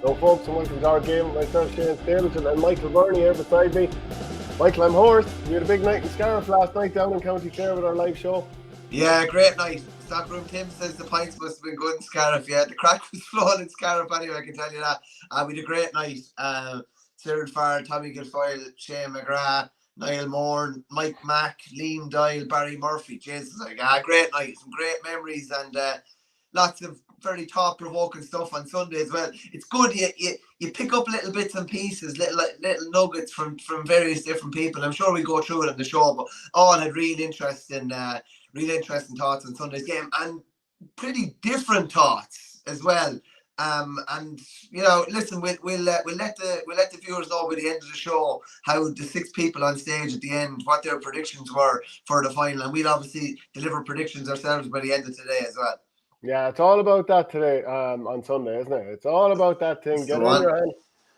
So folks, and welcome to OurGame with myself, Stapleton and Michael Verney here beside me. Michael, I'm hoarse. We had a big night in Scariff last night down in County Clare with our live show. Yeah, great night. Stockroom Tim says the pints must have been good in Scariff. Yeah, the crack was flowing in Scariff anyway, I can tell you that. We had a great night. Cyril Farr, Tommy Guilfoyle, Shane McGrath, Niall Moore, Mike Mack, Liam Doyle, Barry Murphy. Jesus, like great night. Some great memories and lots of very thought-provoking stuff on Sunday as well. It's good you pick up little bits and pieces, little nuggets from various different people. I'm sure we'll go through it on the show, but all had real interesting thoughts on Sunday's game and pretty different thoughts as well. And you know, listen, we'll let the viewers know by the end of the show how the 6 people on stage at the end, what their predictions were for the final, and we'll obviously deliver predictions ourselves by the end of today as well. Yeah, it's all about that today on Sunday, isn't it? It's all about that thing. Get it in your hand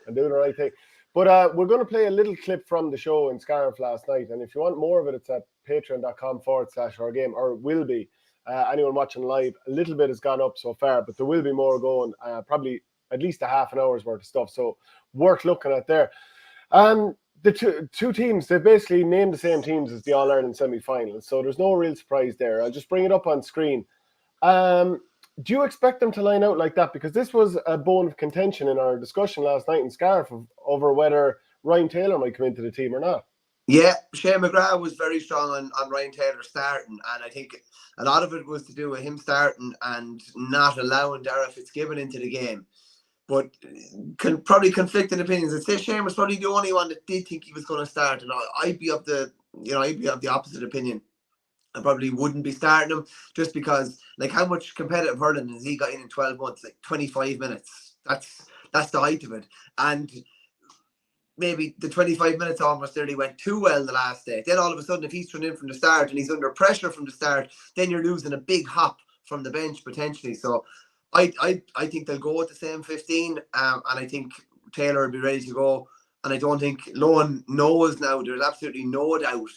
and do the right thing. But we're going to play a little clip from the show in Scariff last night. And if you want more of it, it's at patreon.com/OurGame, or will be. Anyone watching live, a little bit has gone up so far, but there will be more going, probably at least a half an hour's worth of stuff. So worth looking at there. The two teams, they've basically named the same teams as the All-Ireland semi-finals. So there's no real surprise there. I'll just bring it up on screen. Do you expect them to line out like that? Because this was a bone of contention in our discussion last night in Scariff over whether Ryan Taylor might come into the team or not. Yeah, Shane McGrath was very strong on Ryan Taylor starting, and I think a lot of it was to do with him starting and not allowing Dara Fitzgibbon into the game. But probably conflicting opinions. I'd say Shane was probably the only one that did think he was going to start, and I'd be of the opposite opinion. I probably wouldn't be starting him just because, like, how much competitive hurling has he got in 12 months? Like 25 minutes. That's the height of it. And maybe the 25 minutes almost nearly went too well the last day. Then all of a sudden, if he's thrown in from the start and he's under pressure from the start, then you're losing a big hop from the bench potentially. So I think they'll go with the same 15, and I think Taylor will be ready to go. And I don't think Lohan knows now. There's absolutely no doubt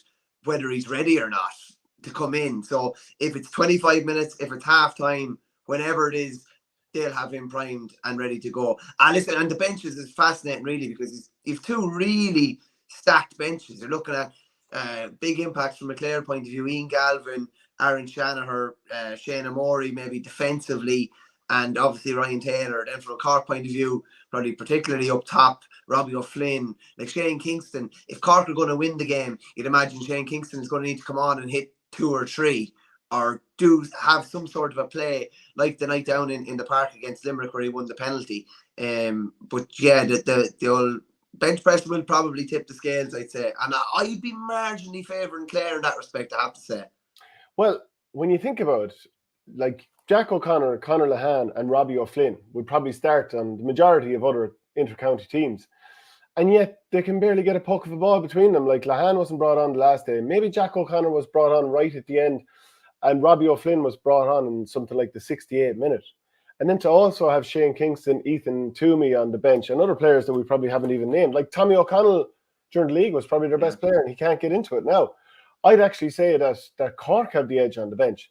whether he's ready or not to come in. So if it's 25 minutes, if it's half time, whenever it is, they'll have him primed and ready to go. And listen, and the benches is fascinating really, because you've 2 really stacked benches. You're looking at big impacts from a Clare point of view. Ian Galvin, Aaron Shanahan, Shane Amori maybe defensively, and obviously Ryan Taylor. Then from a Cork point of view, probably particularly up top, Robbie O'Flynn, like Shane Kingston. If Cork are going to win the game, you'd imagine Shane Kingston is going to need to come on and hit 2 or 3, or do have some sort of a play like the night down in the park against Limerick where he won the penalty. But yeah, the old bench press will probably tip the scales, I'd say. And I'd be marginally favouring Clare in that respect, I have to say. Well, when you think about it, like Jack O'Connor, Conor Lehane and Robbie O'Flynn would probably start on the majority of other inter-county teams. And yet they can barely get a puck of a ball between them. Like Lehane wasn't brought on the last day. Maybe Jack O'Connor was brought on right at the end, and Robbie O'Flynn was brought on in something like the 68th minute. And then to also have Shane Kingston, Ethan Toomey on the bench, and other players that we probably haven't even named. Like Tommy O'Connell during the league was probably their best player, and he can't get into it now. I'd actually say that Cork have the edge on the bench.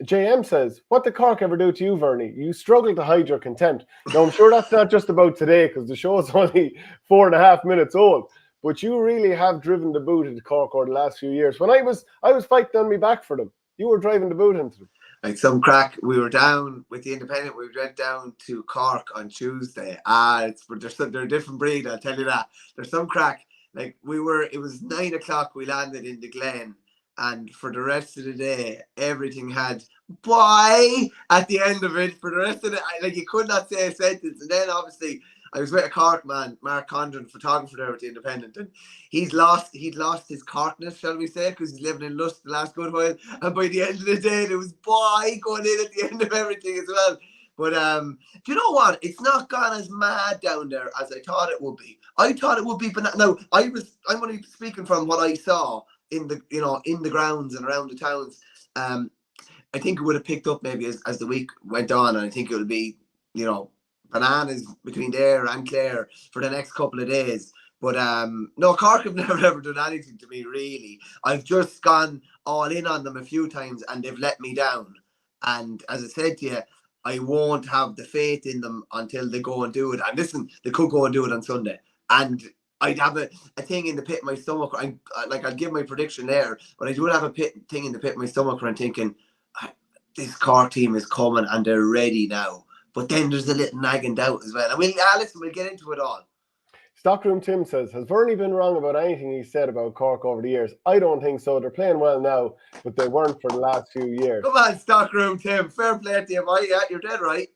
JM says, what did Cork ever do to you, Verney? You struggle to hide your contempt. Now, I'm sure that's not just about today, because the show is only 4.5 minutes old. But you really have driven the boot into Cork over the last few years. When I was fighting on my back for them, you were driving the boot into them. Like some crack. We were down with the Independent. We went down to Cork on Tuesday. They're a different breed, I'll tell you that. There's some crack. Like it was 9 o'clock. We landed in the Glen. And for the rest of the day, everything had "bye" at the end of it. For the rest of the, like, you could not say a sentence. And then obviously I was with a Cork man, Mark Condren, photographer there with the Independent, and he'd lost his Corkness, shall we say, because he's living in Lust the last good while. And by the end of the day, there was "bye" going in at the end of everything as well. But do you know what? It's not gone as mad down there as I thought it would be. I thought it would be, but now I'm only speaking from what I saw in the grounds and around the towns. I think it would have picked up maybe as the week went on, and I think it will be, bananas between there and Clare for the next couple of days. But no, Cork have never ever done anything to me, really. I've just gone all in on them a few times and they've let me down. And as I said to you, I won't have the faith in them until they go and do it. And listen, they could go and do it on Sunday. And I'd have a thing in the pit of my stomach. I'll give my prediction there, but I would have a thing in the pit of my stomach where I'm thinking, this Cork team is coming and they're ready now. But then there's a little nagging doubt as well. And we'll get into it all. Stockroom Tim says, has Verney been wrong about anything he said about Cork over the years? I don't think so. They're playing well now, but they weren't for the last few years. Come on, Stockroom Tim. Fair play to you, boy. Yeah, you're dead right.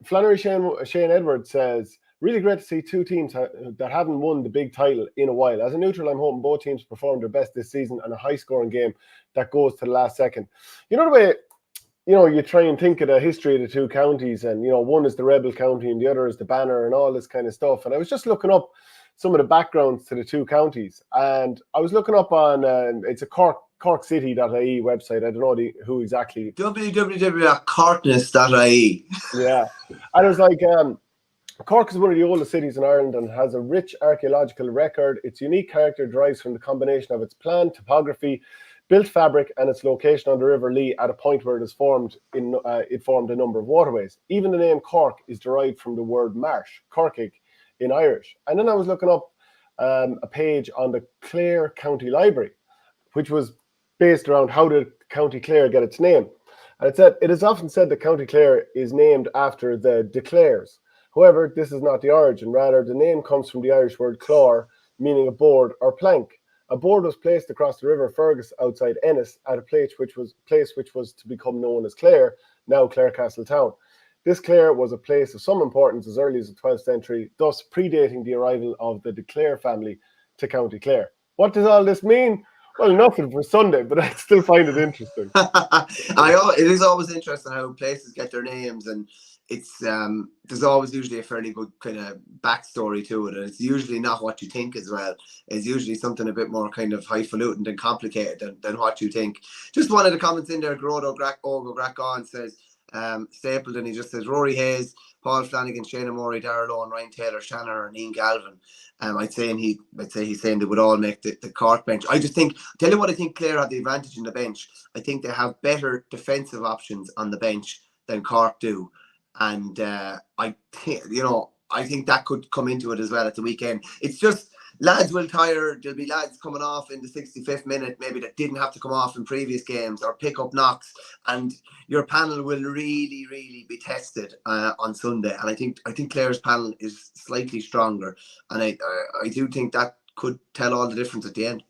Flannery Shane Edwards says, really great to see two teams that haven't won the big title in a while. As a neutral, I'm hoping both teams perform their best this season and a high-scoring game that goes to the last second. You know the way, you try and think of the history of the two counties, and, one is the rebel county and the other is the banner and all this kind of stuff. And I was just looking up some of the backgrounds to the two counties, and I was looking up on it's a corkcity.ie website. I don't know who exactly. www.corkness.ie. Yeah, and it was like Cork is one of the oldest cities in Ireland and has a rich archaeological record. Its unique character derives from the combination of its plan, topography, built fabric, and its location on the River Lee at a point where it formed a number of waterways. Even the name Cork is derived from the word marsh, Corkig, in Irish. And then I was looking up a page on the Clare County Library, which was based around how did County Clare get its name. And it said, it is often said that County Clare is named after the De Clares. However, this is not the origin. Rather, the name comes from the Irish word clár, meaning a board or plank. A board was placed across the River Fergus outside Ennis at a place which was to become known as Clare, now Clarecastle Town. This Clare was a place of some importance as early as the 12th century, thus predating the arrival of the De Clare family to County Clare. What does all this mean? Well, nothing for Sunday, but I still find it interesting. It is always interesting how places get their names, and it's there's always usually a fairly good kind of backstory to it, and it's usually not what you think as well. It's usually something a bit more kind of highfalutin and complicated than what you think. Just one of the comments in there, Grodo Grack says, Stapleton, he just says Rory Hayes, Paul Flanagan, Shane Murray, Darrell Owen, Ryan Taylor, Shannon, and Ian Galvin. I'd say he's saying they would all make the Cork bench. I just think, tell you what, I think Clare have the advantage in the bench. I think they have better defensive options on the bench than Cork do, and I think that could come into it as well at the weekend. It's just lads will tire. There'll be lads coming off in the 65th minute, maybe that didn't have to come off in previous games, or pick up knocks, and your panel will really, really be tested on Sunday. And I think Clare's panel is slightly stronger, and I do think that could tell all the difference at the end.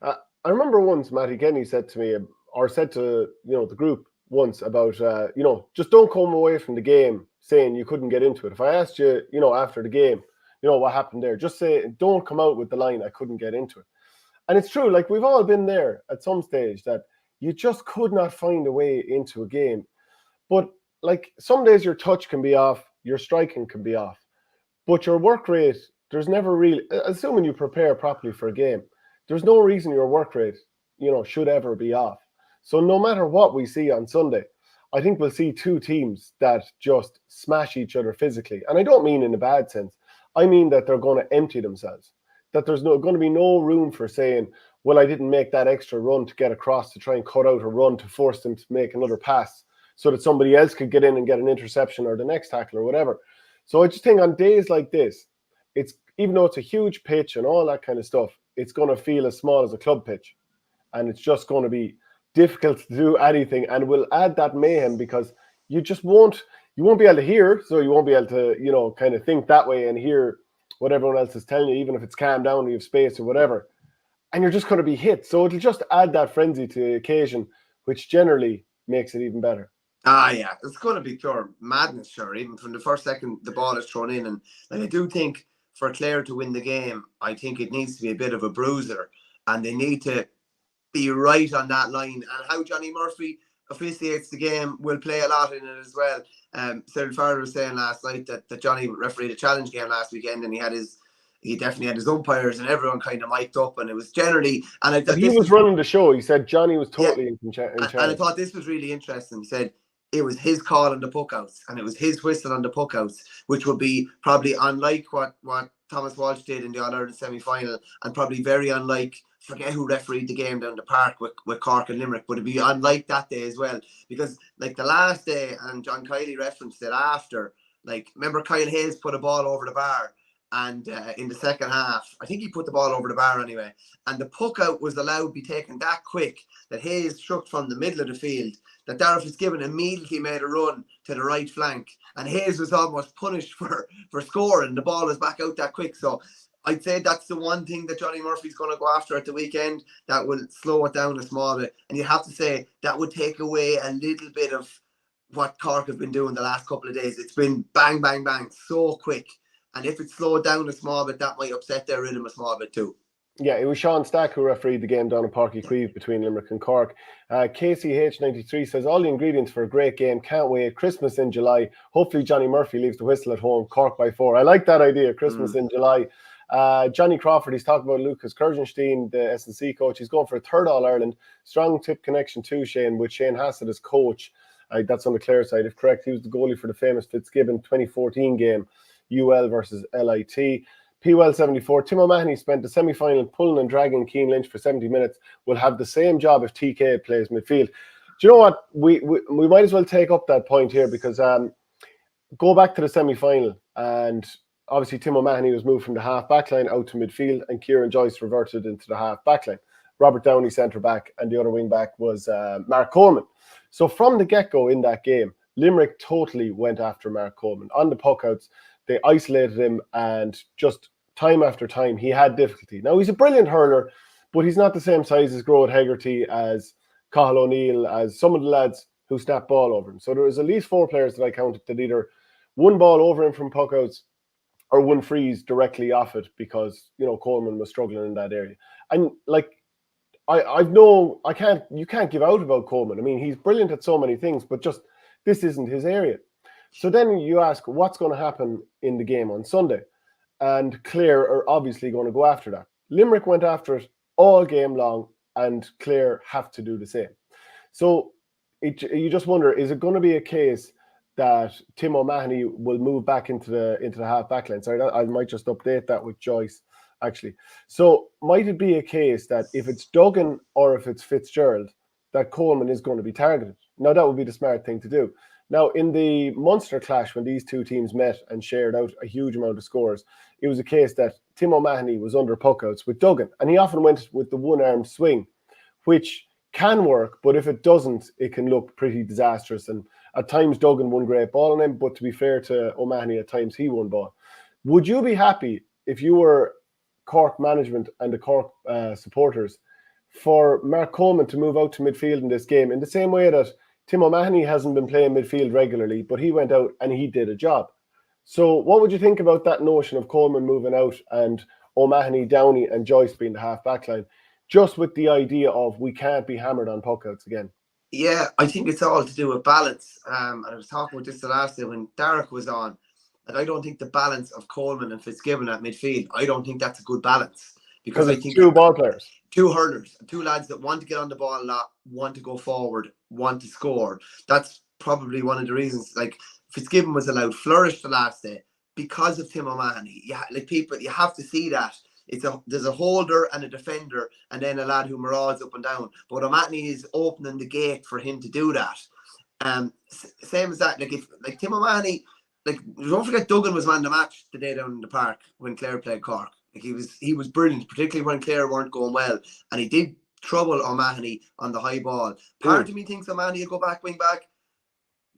I remember once Matty Kenny said to me, or said to the group once about just don't come away from the game saying you couldn't get into it. If I asked you, after the game, what happened there, just say, don't come out with the line, I couldn't get into it. And it's true, like we've all been there at some stage, that you just could not find a way into a game. But like some days your touch can be off, your striking can be off, but your work rate, there's never really, assuming you prepare properly for a game, there's no reason your work rate, should ever be off. So no matter what we see on Sunday, I think we'll see two teams that just smash each other physically. And I don't mean in a bad sense. I mean that they're going to empty themselves, that there's going to be no room for saying, well, I didn't make that extra run to get across to try and cut out a run to force them to make another pass so that somebody else could get in and get an interception or the next tackle or whatever. So I just think on days like this, it's, even though it's a huge pitch and all that kind of stuff, it's going to feel as small as a club pitch. And it's just going to be difficult to do anything, and will add that mayhem because you won't be able to hear, so you won't be able to, kind of think that way and hear what everyone else is telling you, even if it's calmed down and you have space or whatever. And you're just going to be hit. So it'll just add that frenzy to the occasion, which generally makes it even better. Yeah, it's going to be pure madness, sure. Even from the first second the ball is thrown in, and I do think for Clare to win the game, I think it needs to be a bit of a bruiser, and they need to be right on that line. And how Johnny Murphy officiates the game will play a lot in it as well. Cyril Farrer was saying last night that Johnny refereed a challenge game last weekend, and he definitely had his umpires and everyone kind of mic'd up, and it was generally, and I thought he was running the show. He said Johnny was totally in charge. And I thought this was really interesting. He said it was his call on the puckouts, and it was his whistle on the puckouts, which would be probably unlike what Thomas Walsh did in the All-Ireland semi-final, and probably very unlike forget who refereed the game down the park with Cork and Limerick, but it'd be unlike that day as well, because like the last day, and John Kiley referenced it after, like, remember Kyle Hayes put a ball over the bar, and in the second half, I think he put the ball over the bar anyway, and the puck out was allowed to be taken that quick that Hayes struck from the middle of the field, that Darragh Fitzgibbon immediately made a run to the right flank, and Hayes was almost punished for scoring. The ball was back out that quick. So I'd say that's the one thing that Johnny Murphy's going to go after at the weekend that will slow it down a small bit. And you have to say that would take away a little bit of what Cork have been doing the last couple of days. It's been bang, bang, bang, so quick. And if it slowed down a small bit, that might upset their rhythm a small bit too. Yeah, it was Sean Stack who refereed the game down in Páirc Uí Chaoimh between Limerick and Cork. KCH93 says, all the ingredients for a great game. Can't wait. Christmas in July. Hopefully Johnny Murphy leaves the whistle at home. Cork by 4. I like that idea. Christmas in July. Johnny Crawford, he's talking about Lucas Kurgenstein, the S&C coach. He's going for a third All-Ireland. Strong tip connection too, Shane, with Shane Hassett as coach. That's on the Clare side, if correct. He was the goalie for the famous Fitzgibbon 2014 game, UL versus LIT. PWell74, Tim O'Mahony spent the semi-final pulling and dragging Keane Lynch for 70 minutes. Will have the same job if TK plays midfield. Do you know what? We might as well take up that point here, because go back to the semi-final, and obviously Tim O'Mahony was moved from the half-back line out to midfield, and Kieran Joyce reverted into the half-back line. Robert Downey centre-back, and the other wing-back was Mark Coleman. So from the get-go in that game, Limerick totally went after Mark Coleman. On the puckouts, they isolated him, and just time after time, he had difficulty. Now, he's a brilliant hurler, but he's not the same size as Groat Hegarty, as Cathal O'Neill, as some of the lads who snap ball over him. So there was at least 4 players that I counted that either one ball over him from puckouts or one freeze directly off it, because, you know, Coleman was struggling in that area. And like, you can't give out about Coleman. I mean, he's brilliant at so many things, but just this isn't his area. So then you ask, what's going to happen in the game on Sunday? And Clare are obviously going to go after that. Limerick went after it all game long, and Clare have to do the same. So you just wonder, is it going to be a case that Tim O'Mahony will move back into the half-back line? Sorry, I might just update that with Joyce, actually. So might it be a case that if it's Duggan or if it's Fitzgerald, that Coleman is going to be targeted? Now, that would be the smart thing to do. Now, in the Munster clash, when these two teams met and shared out a huge amount of scores, it was a case that Tim O'Mahony was under puckouts with Duggan, and he often went with the one-armed swing, which can work, but if it doesn't, it can look pretty disastrous. And at times, Duggan won great ball on him, but to be fair to O'Mahony, at times he won ball. Would you be happy, if you were Cork management and the Cork supporters, for Mark Coleman to move out to midfield in this game, in the same way that Tim O'Mahony hasn't been playing midfield regularly, but he went out and he did a job? So what would you think about that notion of Coleman moving out and O'Mahony, Downey and Joyce being the half-back line, just with the idea of we can't be hammered on puckouts again? Yeah, I think it's all to do with balance. And I was talking about this the last day when Darragh was on, and I don't think the balance of Coleman and Fitzgibbon at midfield, I don't think that's a good balance. Because I think 2 ball players. 2 hurlers, 2 lads that want to get on the ball a lot, want to go forward, want to score. That's probably one of the reasons. Like, Fitzgibbon was allowed flourish the last day because of Tim O'Mahony. Yeah, like, people, you have to see that. There's a holder and a defender, and then a lad who marauds up and down. But O'Mahony is opening the gate for him to do that. Same as that. Like Tim O'Mahony, like, don't forget Duggan was man of the match the day down in the park when Clare played Cork. Like, he was brilliant, particularly when Clare weren't going well, and he did trouble O'Mahony on the high ball. Part of me thinks O'Mahony will go back wing back.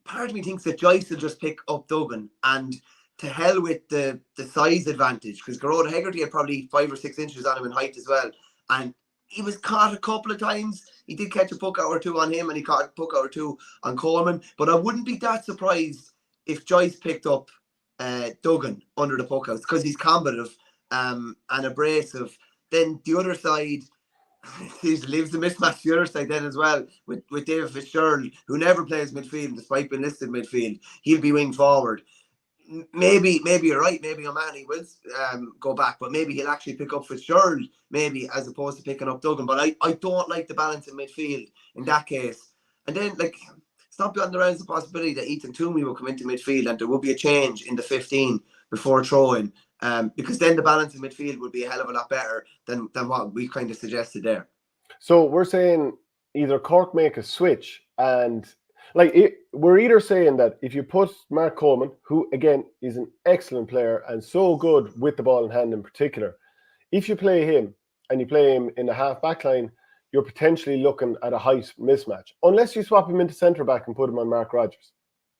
Part of me thinks that Joyce will just pick up Duggan, and to hell with the size advantage, because Groat Hegarty had probably 5 or 6 inches on him in height as well, and he was caught a couple of times. He did catch a puck out or 2 on him, and he caught a puck out or 2 on Coleman. But I wouldn't be that surprised if Joyce picked up Duggan under the puckouts, because he's combative and abrasive. Then the other side, he leaves the mismatch the other side then as well with David Fitzgerald, who never plays midfield despite being listed midfield. He'll be wing forward. Maybe you're right. Maybe O'Mahony will go back, but maybe he'll actually pick up Fitzgerald, maybe, as opposed to picking up Duggan. But I don't like the balance in midfield in that case. And then, like, it's not beyond the realms of possibility that Ethan Toomey will come into midfield and there will be a change in the 15 before throwing. because then the balance in midfield would be a hell of a lot better than what we kind of suggested there. So we're saying either Cork make a switch, and we're either saying that if you put Mark Coleman, who again is an excellent player and so good with the ball in hand in particular, if you play him and you play him in the half back line, you're potentially looking at a height mismatch, unless you swap him into centre back and put him on Mark Rogers,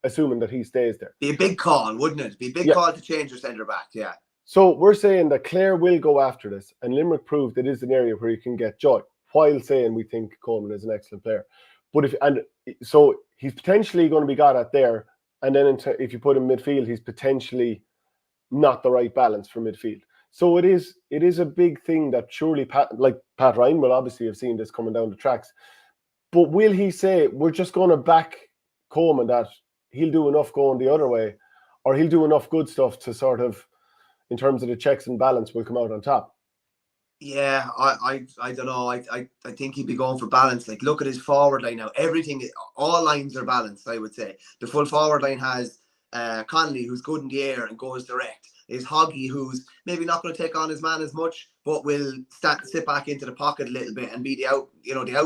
assuming that he stays there. Be a big call, wouldn't it? Be a big call to change your centre back, yeah. So we're saying that Clare will go after this, and Limerick proved it is an area where you can get joy, while saying we think Coleman is an excellent player. But so he's potentially going to be got at there, and then if you put him midfield, he's potentially not the right balance for midfield. So it is a big thing that surely Pat Ryan will obviously have seen this coming down the tracks. But will he say we're just going to back Coleman, that he'll do enough going the other way, or he'll do enough good stuff to sort of, in terms of the checks and balance, will come out on top? Yeah, I don't know. I think he'd be going for balance. Like, look at his forward line now. All lines are balanced, I would say. The full forward line has Connolly, who's good in the air and goes direct. Is Hoggy, who's maybe not going to take on his man as much, but will sit back into the pocket a little bit and be the out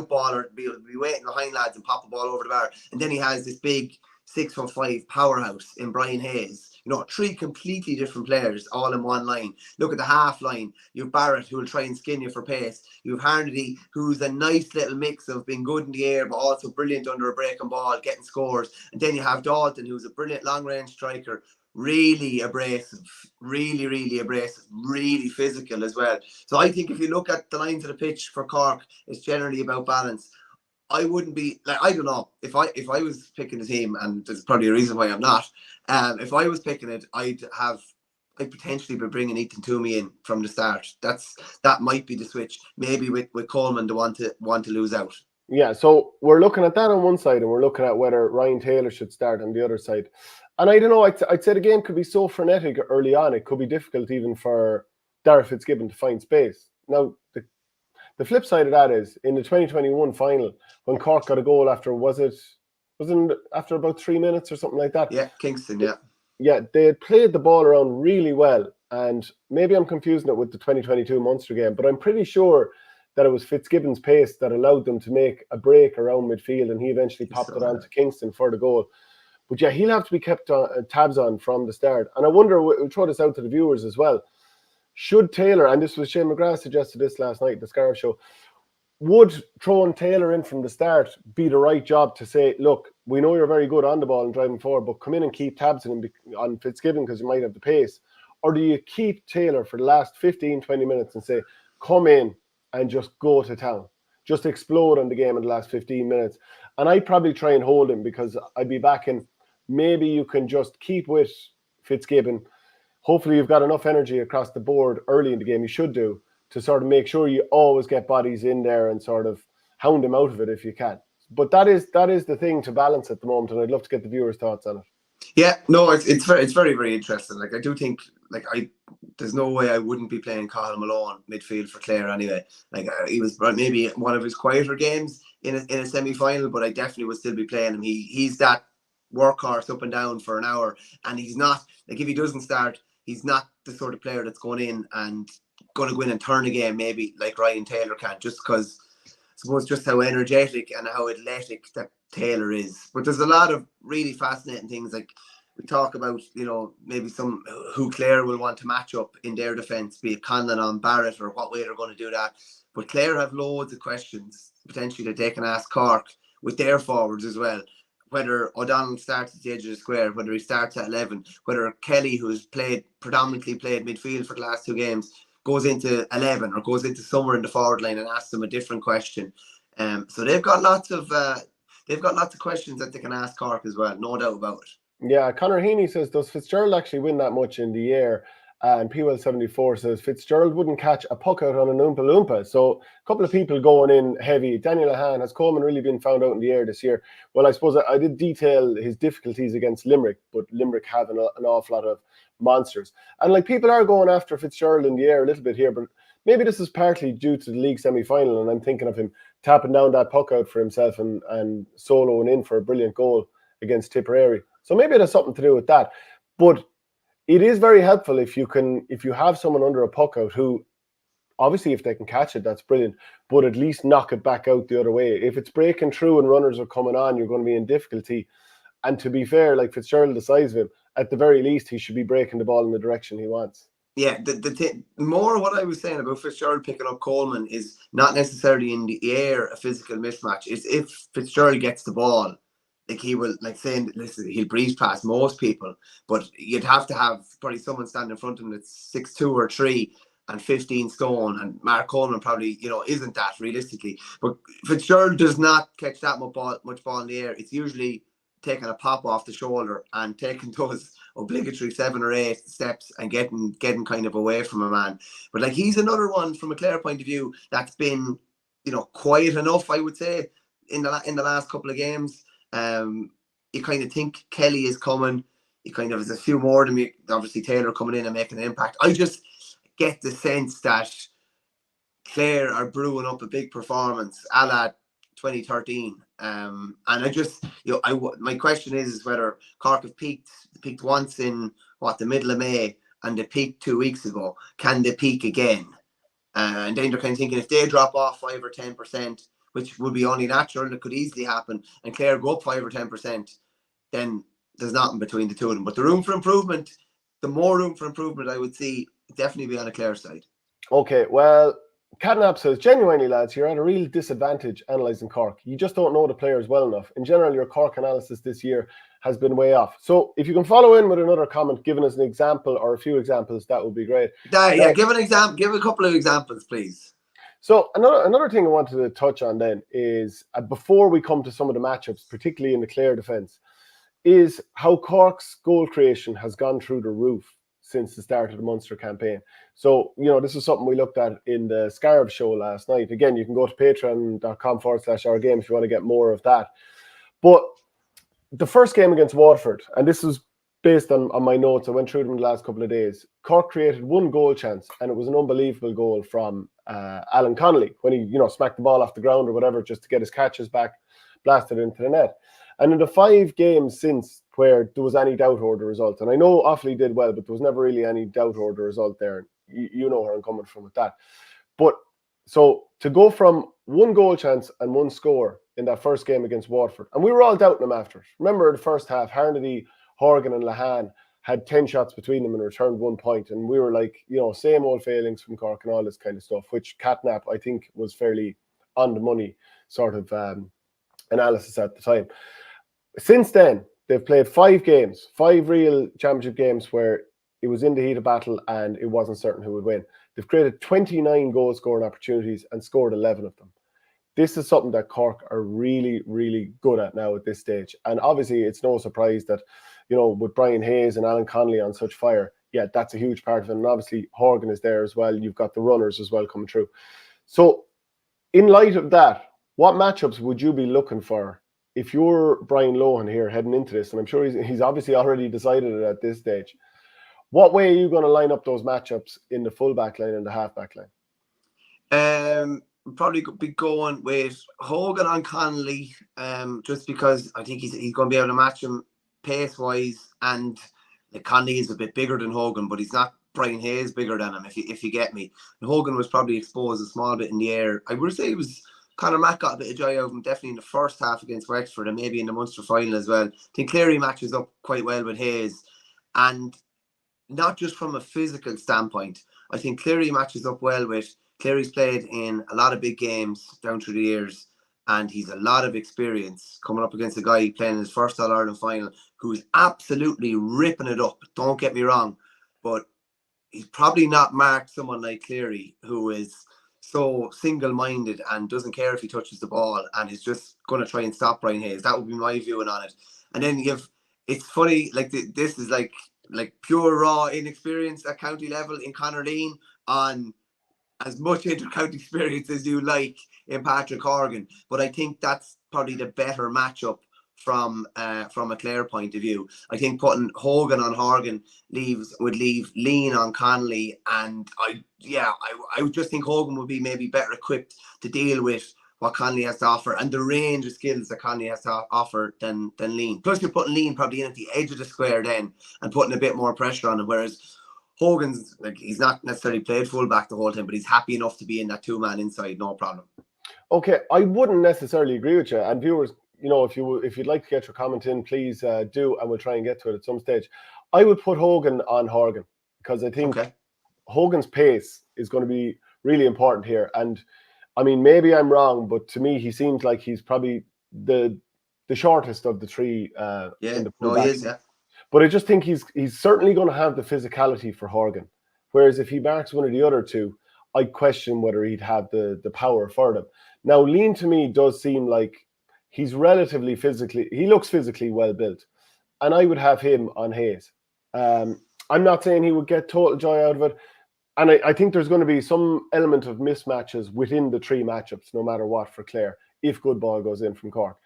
baller, be waiting behind lads and pop the ball over the bar. And then he has this big 6'5" powerhouse in Brian Hayes. Three completely different players all in one line. Look at the half line. You have Barrett, who will try and skin you for pace. You have Harnedy, who's a nice little mix of being good in the air, but also brilliant under a breaking ball, getting scores. And then you have Dalton, who's a brilliant long-range striker, really abrasive, really abrasive, really physical as well. So I think if you look at the lines of the pitch for Cork, it's generally about balance. I wouldn't be I don't know, if I was picking a team, and there's probably a reason why I'm not. If I was picking it, I'd potentially be bringing Ethan Toomey in from the start. That might be the switch. Maybe with Coleman to want to lose out. Yeah, so we're looking at that on one side, and we're looking at whether Ryan Taylor should start on the other side. And I don't know, I'd say the game could be so frenetic early on, it could be difficult even for Darragh Fitzgibbon to find space. Now, the flip side of that is, in the 2021 final, when Cork got a goal after, wasn't after about 3 minutes or something like that? Yeah, Kingston, yeah. Yeah, they had played the ball around really well, and maybe I'm confusing it with the 2022 Munster game, but I'm pretty sure that it was Fitzgibbon's pace that allowed them to make a break around midfield, and he eventually popped it on to Kingston for the goal. But yeah, he'll have to be kept tabs on from the start. And I wonder, we'll throw this out to the viewers as well, should Taylor, and this was Shane McGrath suggested this last night, the Scarf Show, would throwing Taylor in from the start be the right job to say, look, we know you're very good on the ball and driving forward, but come in and keep tabs on Fitzgibbon because you might have the pace? Or do you keep Taylor for the last 15, 20 minutes and say, come in and just go to town? Just explode on the game in the last 15 minutes. And I'd probably try and hold him, because I'd be back in. Maybe you can just keep with Fitzgibbon. Hopefully you've got enough energy across the board early in the game, you should do, to sort of make sure you always get bodies in there and sort of hound them out of it if you can. But that is the thing to balance at the moment, and I'd love to get the viewers' thoughts on it. Yeah, no, it's very, very interesting. Like, I do think, there's no way I wouldn't be playing Cathal Malone midfield for Clare anyway. Like, he was maybe one of his quieter games in a semi-final, but I definitely would still be playing him. He's that workhorse up and down for an hour, and he's not, like, if he doesn't start, he's not the sort of player that's going in and going to go in and turn a game maybe like Ryan Taylor can, just because I suppose just how energetic and how athletic that Taylor is. But there's a lot of really fascinating things, like we talk about, maybe some who Clare will want to match up in their defence, be it Conlon on Barrett or what way they're going to do that. But Clare have loads of questions potentially that they can ask Cork with their forwards as well. Whether O'Donnell starts at the edge of the square, whether he starts at 11, whether Kelly, who's predominantly played midfield for the last two games, goes into 11 or goes into somewhere in the forward line and asks them a different question. So they've got lots of questions that they can ask Cork as well, no doubt about it. Yeah, Conor Heaney says, does Fitzgerald actually win that much in the air? And PWell74 says Fitzgerald wouldn't catch a puck out on an Oompa Loompa. So a couple of people going in heavy. Daniel Lahan, has Coleman really been found out in the air this year? Well, I suppose I did detail his difficulties against Limerick, but Limerick have an awful lot of monsters. And people are going after Fitzgerald in the air a little bit here, but maybe this is partly due to the league semi-final, and I'm thinking of him tapping down that puck out for himself and soloing in for a brilliant goal against Tipperary. So maybe it has something to do with that. But it is very helpful if you have someone under a puck out who, obviously, if they can catch it, that's brilliant, but at least knock it back out the other way. If it's breaking through and runners are coming on, you're going to be in difficulty. And to be fair, like Fitzgerald, the size of him, at the very least, he should be breaking the ball in the direction he wants. Yeah, more what I was saying about Fitzgerald picking up Coleman is not necessarily in the air a physical mismatch. It's if Fitzgerald gets the ball, like he will, like saying, listen, he'll breeze past most people, but you'd have to have probably someone standing in front of him that's 6'2" or 3 and 15 stone, and Mark Coleman probably, isn't that realistically. But Fitzgerald does not catch that much ball in the air. It's usually taking a pop off the shoulder and taking those obligatory 7 or 8 steps and getting kind of away from a man. But like, he's another one from a Clare point of view that's been, quiet enough, I would say, in the last couple of games. You kind of think Kelly is coming. You kind of, there's a few more than me. Obviously, Taylor coming in and making an impact. I just get the sense that Clare are brewing up a big performance a la 2013. And I just, my question is whether Cork have peaked once in the middle of May, and they peaked 2 weeks ago. Can they peak again? And then they're kind of thinking, if they drop off 5 or 10%, which would be only natural, it could easily happen, and Clare go up 5 or 10%, then there's nothing between the two of them. But the room for improvement, the more room for improvement I would see, definitely be on the Clare side. Okay, well, Catnap says, genuinely, lads, you're at a real disadvantage analysing Cork. You just don't know the players well enough. In general, your Cork analysis this year has been way off. So if you can follow in with another comment, giving us an example or a few examples, that would be great. Yeah, give an example. Give a couple of examples, please. So another thing I wanted to touch on then is, before we come to some of the matchups, particularly in the Clare defence, is how Cork's goal creation has gone through the roof since the start of the Munster campaign. So, this is something we looked at in the Scarab show last night. Again, you can go to patreon.com/OurGame if you want to get more of that. But the first game against Waterford, and this was based on my notes, I went through them in the last couple of days, Cork created one goal chance, and it was an unbelievable goal from Alan Connolly when he, smacked the ball off the ground or whatever just to get his catches back, blasted into the net. And in the 5 games since where there was any doubt over the result, and I know Offaly did well, but there was never really any doubt over the result there. You know where I'm coming from with that. But so to go from one goal chance and one score in that first game against Waterford, and we were all doubting them after. Remember the first half, Harnedy, Horgan and Lahan had 10 shots between them and returned 1 point. And we were like, same old failings from Cork and all this kind of stuff, which Catnap, I think, was fairly on the money sort of analysis at the time. Since then, they've played 5 games, 5 real championship games where it was in the heat of battle and it wasn't certain who would win. They've created 29 goal scoring opportunities and scored 11 of them. This is something that Cork are really, really good at now at this stage. And obviously, it's no surprise that, with Brian Hayes and Alan Connolly on such fire, yeah, that's a huge part of it. And obviously, Horgan is there as well. You've got the runners as well coming through. So in light of that, what matchups would you be looking for if you're Brian Lohan here heading into this? And I'm sure he's obviously already decided it at this stage. What way are you going to line up those matchups in the full back line and the half back line? Probably be going with Horgan on Connolly, just because I think he's going to be able to match him pace wise, and Connolly is a bit bigger than Horgan, but he's not Brian Hayes bigger than him, if you get me. And Horgan was probably exposed a small bit in the air. I would say Conor Mack got a bit of joy out of him, definitely in the first half against Wexford and maybe in the Munster final as well. I think Clary matches up quite well with Hayes, and not just from a physical standpoint. I think Clary matches up well with Clary's played in a lot of big games down through the years, and he's a lot of experience coming up against a guy playing his first All-Ireland final who's absolutely ripping it up. Don't get me wrong, but he's probably not marked someone like Cleary, who is so single-minded and doesn't care if he touches the ball and is just going to try and stop Brian Hayes. That would be my viewing on it. And then it's funny, like this is like pure raw inexperience at county level in Conor Lean on as much inter-county experience as you like in Patrick Horgan. But I think that's probably the better matchup from a Clare point of view. I think putting Horgan on Horgan would leave Lean on Connolly, and I would just think Horgan would be maybe better equipped to deal with what Connolly has to offer and the range of skills that Connolly has to offer than Lean. Plus, you're putting Lean probably in at the edge of the square then and putting a bit more pressure on him. Whereas Horgan's, like, he's not necessarily played fullback the whole time, but he's happy enough to be in that 2-man inside, no problem. Okay, I wouldn't necessarily agree with you. And viewers, if you'd like to get your comment in, please do, and we'll try and get to it at some stage. I would put Hogan on Horgan because I think Hogan's pace is going to be really important here. And I mean, maybe I'm wrong, but to me, he seems like he's probably the shortest of the three. In the he is, yeah. But I just think he's certainly going to have the physicality for Horgan. Whereas if he marks one of the other two, I question whether he'd have the power for them. Now, Lean to me does seem like he's relatively he looks physically well built. And I would have him on Hayes. I'm not saying he would get total joy out of it. And I think there's going to be some element of mismatches within the three matchups, no matter what, for Clare, if good ball goes in from Cork.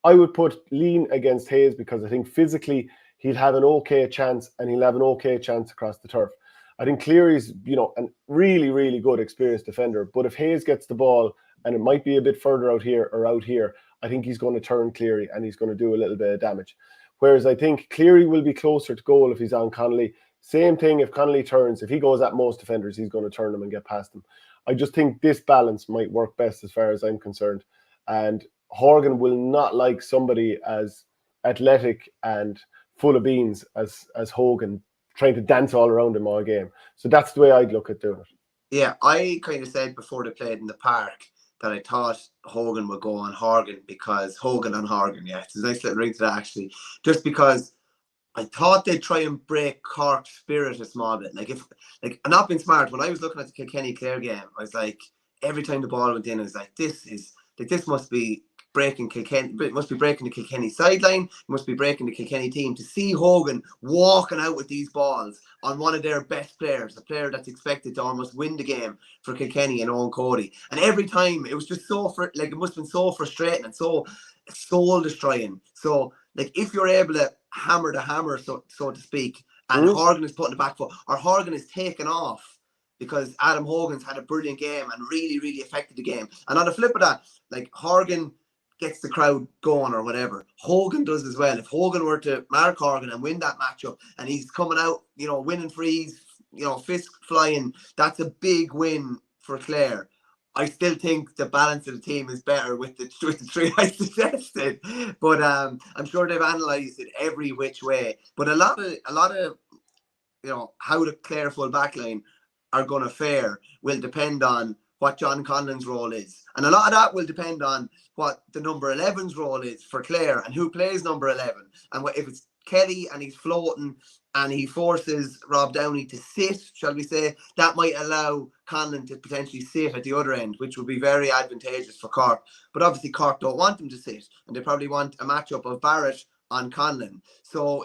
I would put Lean against Hayes because I think physically he'll have an okay chance, and he'll have an okay chance across the turf. I think Cleary's, a really, really good experienced defender. But if Hayes gets the ball, and it might be a bit further out here or out here, I think he's going to turn Cleary and he's going to do a little bit of damage. Whereas I think Cleary will be closer to goal if he's on Connolly. Same thing if Connolly turns. If he goes at most defenders, he's going to turn them and get past them. I just think this balance might work best as far as I'm concerned. And Horgan will not like somebody as athletic and full of beans as Hogan, trying to dance all around him all game. So that's the way I'd look at doing it. Yeah, I kind of said before they played in the park that I thought Hogan would go on Horgan because Hogan on Horgan, yeah. It's a nice little ring to that, actually. Just because I thought they'd try and break Cork's spirit a small bit. I'm not being smart. When I was looking at the Kilkenny-Clare game, I was like, every time the ball went in, I was like, this must be breaking Kilkenny. It must be breaking the Kilkenny sideline. It must be breaking the Kilkenny team. To see Hogan walking out with these balls on one of their best players, a player that's expected to almost win the game for Kilkenny and Owen Cody. And every time it was just it must have been so frustrating and so soul destroying. So if you're able to hammer the hammer, so to speak, and Horgan is putting the back foot, or Horgan is taken off because Adam Hogan's had a brilliant game and really, really affected the game. And on the flip of that, Horgan gets the crowd going or whatever, Hogan does as well. If Hogan were to mark Horgan and win that matchup and he's coming out, winning frees, fist flying, that's a big win for Clare. I still think the balance of the team is better with the three I suggested, but I'm sure they've analysed it every which way. But a lot of how the Clare full back line are going to fare will depend on what John Conlon's role is, and a lot of that will depend on what the number 11's role is for Clare and who plays number 11. And if it's Kelly and he's floating and he forces Rob Downey to sit, shall we say, that might allow Conlon to potentially sit at the other end, which would be very advantageous for Cork. But obviously Cork don't want him to sit, and they probably want a matchup of Barrett on Conlon. So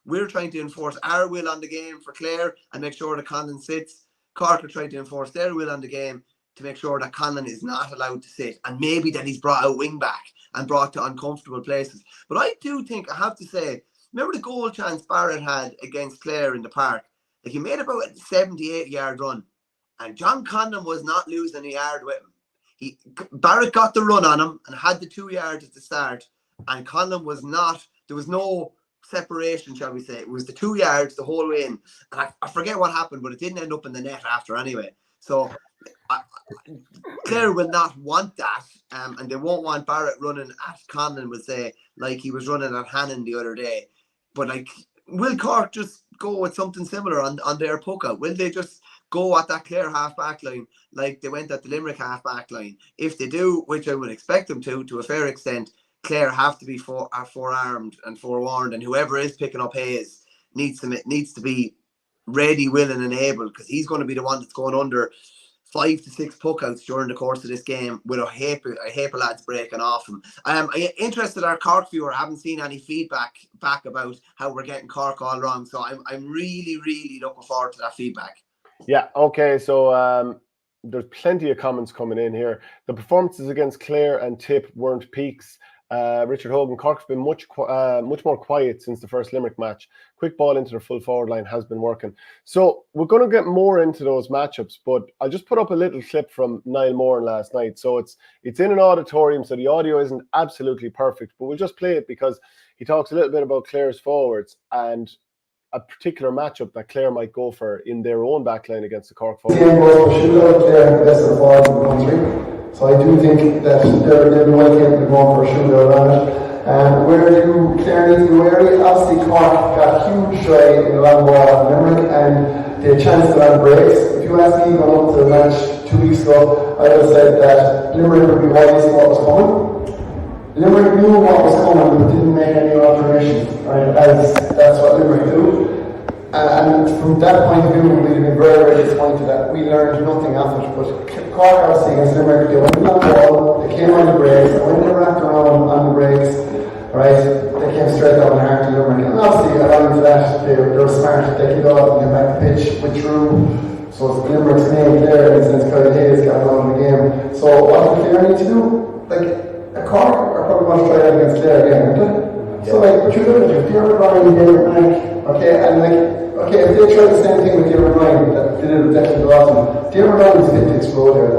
we're trying to enforce our will on the game for Clare and make sure that Conlon sits. Cork are trying to enforce their will on the game to make sure that Conlon is not allowed to sit, and maybe that he's brought out wing back and brought to uncomfortable places. But I do think, I have to say, remember the goal chance Barrett had against Clare in the park? He made about a 78-yard run, and John Conlon was not losing a yard with him. Barrett got the run on him and had the 2 yards at the start, and Conlon was not, there was no separation, shall we say. It was the 2 yards the whole way in. And I forget what happened, but it didn't end up in the net after anyway. So Clare will not want that, and they won't want Barrett running at Conlon, will say, like he was running at Hannon the other day. But will Cork just go with something similar on their puck out? Will they just go at that Clare half-back line like they went at the Limerick half-back line? If they do, which I would expect them to a fair extent, Clare have to be forearmed and forewarned, and whoever is picking up Hayes needs to be ready, willing and able, because he's going to be the one that's going under 5 to 6 puckouts during the course of this game with a heap of lads breaking off him. I'm interested, our Cork viewer, I haven't seen any feedback back about how we're getting Cork all wrong, so I'm really, really looking forward to that feedback. Yeah, okay, so there's plenty of comments coming in here. The performances against Clare and Tip weren't peaks. Richard Hogan, Cork's been much more quiet since the first Limerick match. Quick ball into the full forward line has been working. So we're going to get more into those matchups, but I'll just put up a little clip from Niall Moran last night. So it's in an auditorium, so the audio isn't absolutely perfect, but we'll just play it because he talks a little bit about Clare's forwards and a particular matchup that Clare might go for in their own backline against the Cork forwards. So I do think that they'll be well capable of going for a shootout on it. Where do Clare need to be wary? Obviously Cork got huge try in the long ball off Limerick and they had a chance to land breaks. If you asked me going up to the match 2 weeks ago, I would have said that Limerick would be wise what was coming. Limerick knew what was coming but didn't make any alterations, right? As that's what Limerick do. And from that point of view, we've been very, very disappointed that we learned nothing of it. But Cork, obviously, against Limerick, they went on the ball, they came on the breaks, and when they wrapped around on the breaks, right, they came straight down the heart to Limerick. And obviously, along to that, they were smart. They came out and came back to pitch, withdrew. So it's Limerick's main player, and since Kyle Hayes got out of the game. So what do Clare need to do? Like, a Cork are probably going to try that against Clare again, aren't they? Yeah. So, like, what you look at your Dermot Ryan, David Mack, okay, and like, okay, if they try the same thing with Dermot Ryan that they did with Declan Dawson, Dermot Ryan is fit to explode there.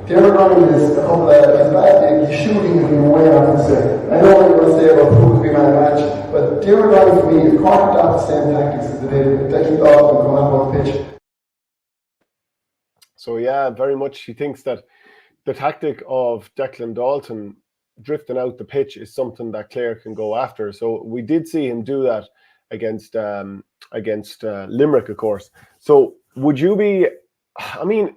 Dermot Ryan is a couple of his shooting has been way off this way. I know what you're going to say about who could be man of the match, but Dermot Ryan for me, if Cork adopt the same tactics as they did with Declan Dawson coming up on the pitch. So yeah, very much he thinks that the tactic of Declan Dalton drifting out the pitch is something that Clare can go after. So we did see him do that against Limerick, of course. So would you be, I mean,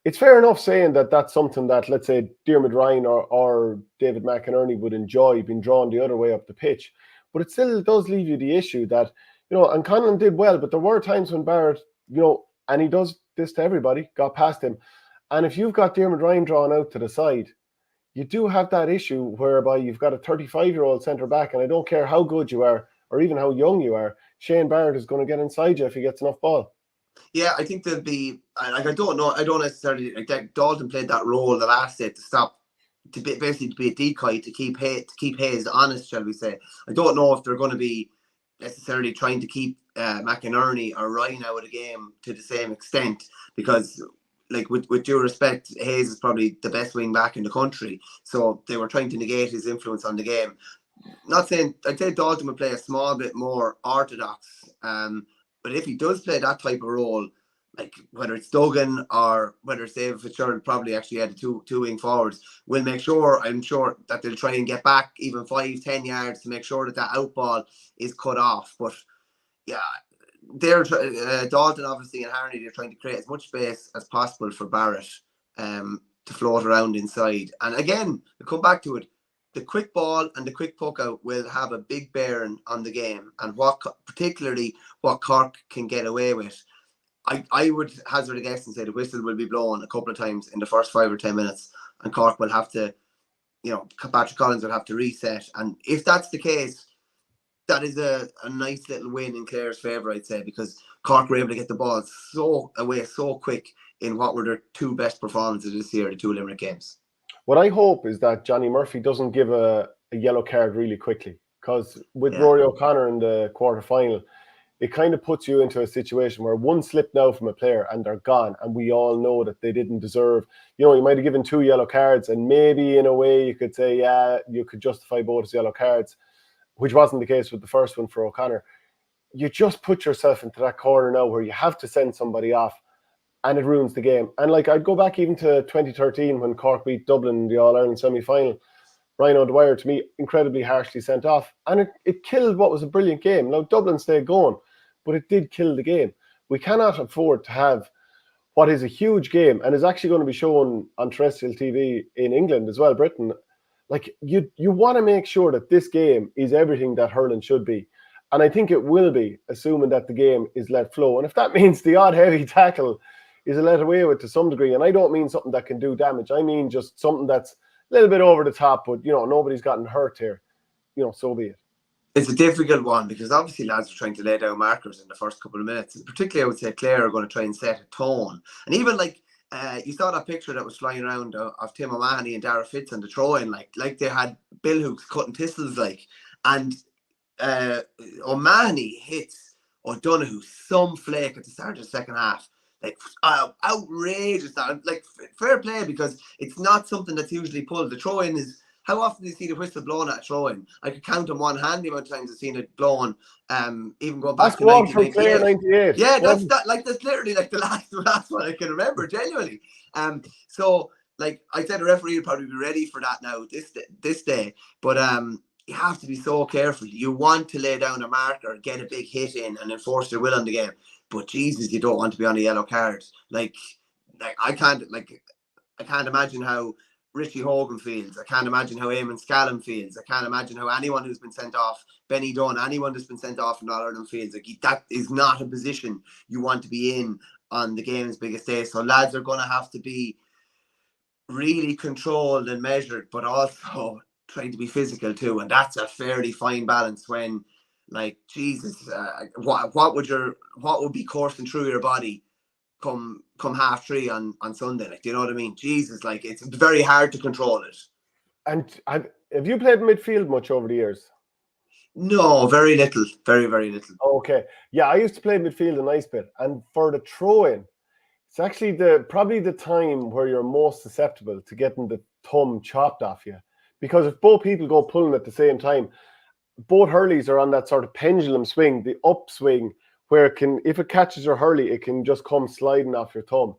it's fair enough saying that that's something that, let's say, Dermot Ryan or David McInerney would enjoy, being drawn the other way up the pitch. But it still does leave you the issue that, you know, and Conlon did well, but there were times when Barrett, you know, and he does this to everybody, got past him. And if you've got Dermot Ryan drawn out to the side, you do have that issue whereby you've got a 35-year-old centre-back, and I don't care how good you are or even how young you are, Shane Barrett is going to get inside you if he gets enough ball. Yeah, I think there'll be, like, I don't necessarily, like, Dalton played that role the last set to stop, basically to be a decoy, to keep Hayes honest, shall we say. I don't know if they're going to be necessarily trying to keep McInerney or Ryan out of the game to the same extent, because, like, with due respect, Hayes is probably the best wing back in the country, so they were trying to negate his influence on the game. Not saying, I'd say Dalton would play a small bit more orthodox, but if he does play that type of role, like whether it's Duggan or whether it's David Fitzgerald, probably actually had the two wing forwards, I'm sure that they'll try and get back even 5-10 yards to make sure that out ball is cut off. But yeah, they're Dalton obviously and Harney, they're trying to create as much space as possible for Barrett to float around inside. And again, to come back to it, the quick ball and the quick puck out will have a big bearing on the game, and particularly what Cork can get away with. I would hazard a guess and say the whistle will be blown a couple of times in the first 5 or 10 minutes, and Cork will have to, you know, Patrick Collins will have to reset. And if that's the case, that is a nice little win in Clare's favour, I'd say, because Cork were able to get the ball so quick in what were their two best performances this year, the two Limerick games. What I hope is that Johnny Murphy doesn't give a yellow card really quickly, because with Rory O'Connor in the quarter-final, it kind of puts you into a situation where one slip now from a player and they're gone, and we all know that they didn't deserve, you know, you might have given 2 yellow cards, and maybe in a way you could say, yeah, you could justify both as yellow cards, which wasn't the case with the first one for O'Connor. You just put yourself into that corner now where you have to send somebody off, and it ruins the game. And like, I'd go back even to 2013 when Cork beat Dublin in the All-Ireland semi-final. Ryan O'Dwyer, to me, incredibly harshly sent off. And it killed what was a brilliant game. Now, Dublin stayed going, but it did kill the game. We cannot afford to have what is a huge game, and is actually going to be shown on terrestrial TV in England as well, Britain. Like, you want to make sure that this game is everything that hurling should be. And I think it will be, assuming that the game is let flow. And if that means the odd heavy tackle is let away with to some degree, and I don't mean something that can do damage, I mean just something that's a little bit over the top, but, you know, nobody's gotten hurt here, you know, so be it. It's a difficult one because obviously lads are trying to lay down markers in the first couple of minutes, and particularly I would say Clare are going to try and set a tone. And even like you saw that picture that was flying around of Tim O'Mahony and Dara Fitz and the throw-in, like they had billhooks cutting thistles, and O'Mahony hits O'Donoghue some flake at the start of the second half. Like outrageous. Like fair play, because it's not something that's usually pulled. The throw-in is, how often do you see the whistle blown at a throw-in? I could count on one hand the amount of times I've seen it blown. Even going back to 1998. 98. Yeah, that's literally like the last one I can remember, genuinely. So like I said, the referee will probably be ready for that now this day. But you have to be so careful. You want to lay down a marker, get a big hit in, and enforce your will on the game. But Jesus, you don't want to be on a yellow card. Like I can't imagine how Richie Horgan feels. I can't imagine how Eamon Scallon feels. I can't imagine how anyone who's been sent off, Benny Dunn, anyone that's been sent off in All-Ireland feels. Like that is not a position you want to be in on the game's biggest day. So lads are going to have to be really controlled and measured, but also trying to be physical too. And that's a fairly fine balance when, like, Jesus, what would be coursing through your body come 3:30 on Sunday? Like, do you know what I mean? Jesus, like, it's very hard to control it. And have you played midfield much over the years? No, very little. Very, very little. Okay. Yeah, I used to play midfield a nice bit. And for the throw-in, it's actually probably the time where you're most susceptible to getting the thumb chopped off you. Because if both people go pulling at the same time, both hurleys are on that sort of pendulum swing, the upswing, where if it catches your hurley, it can just come sliding off your thumb.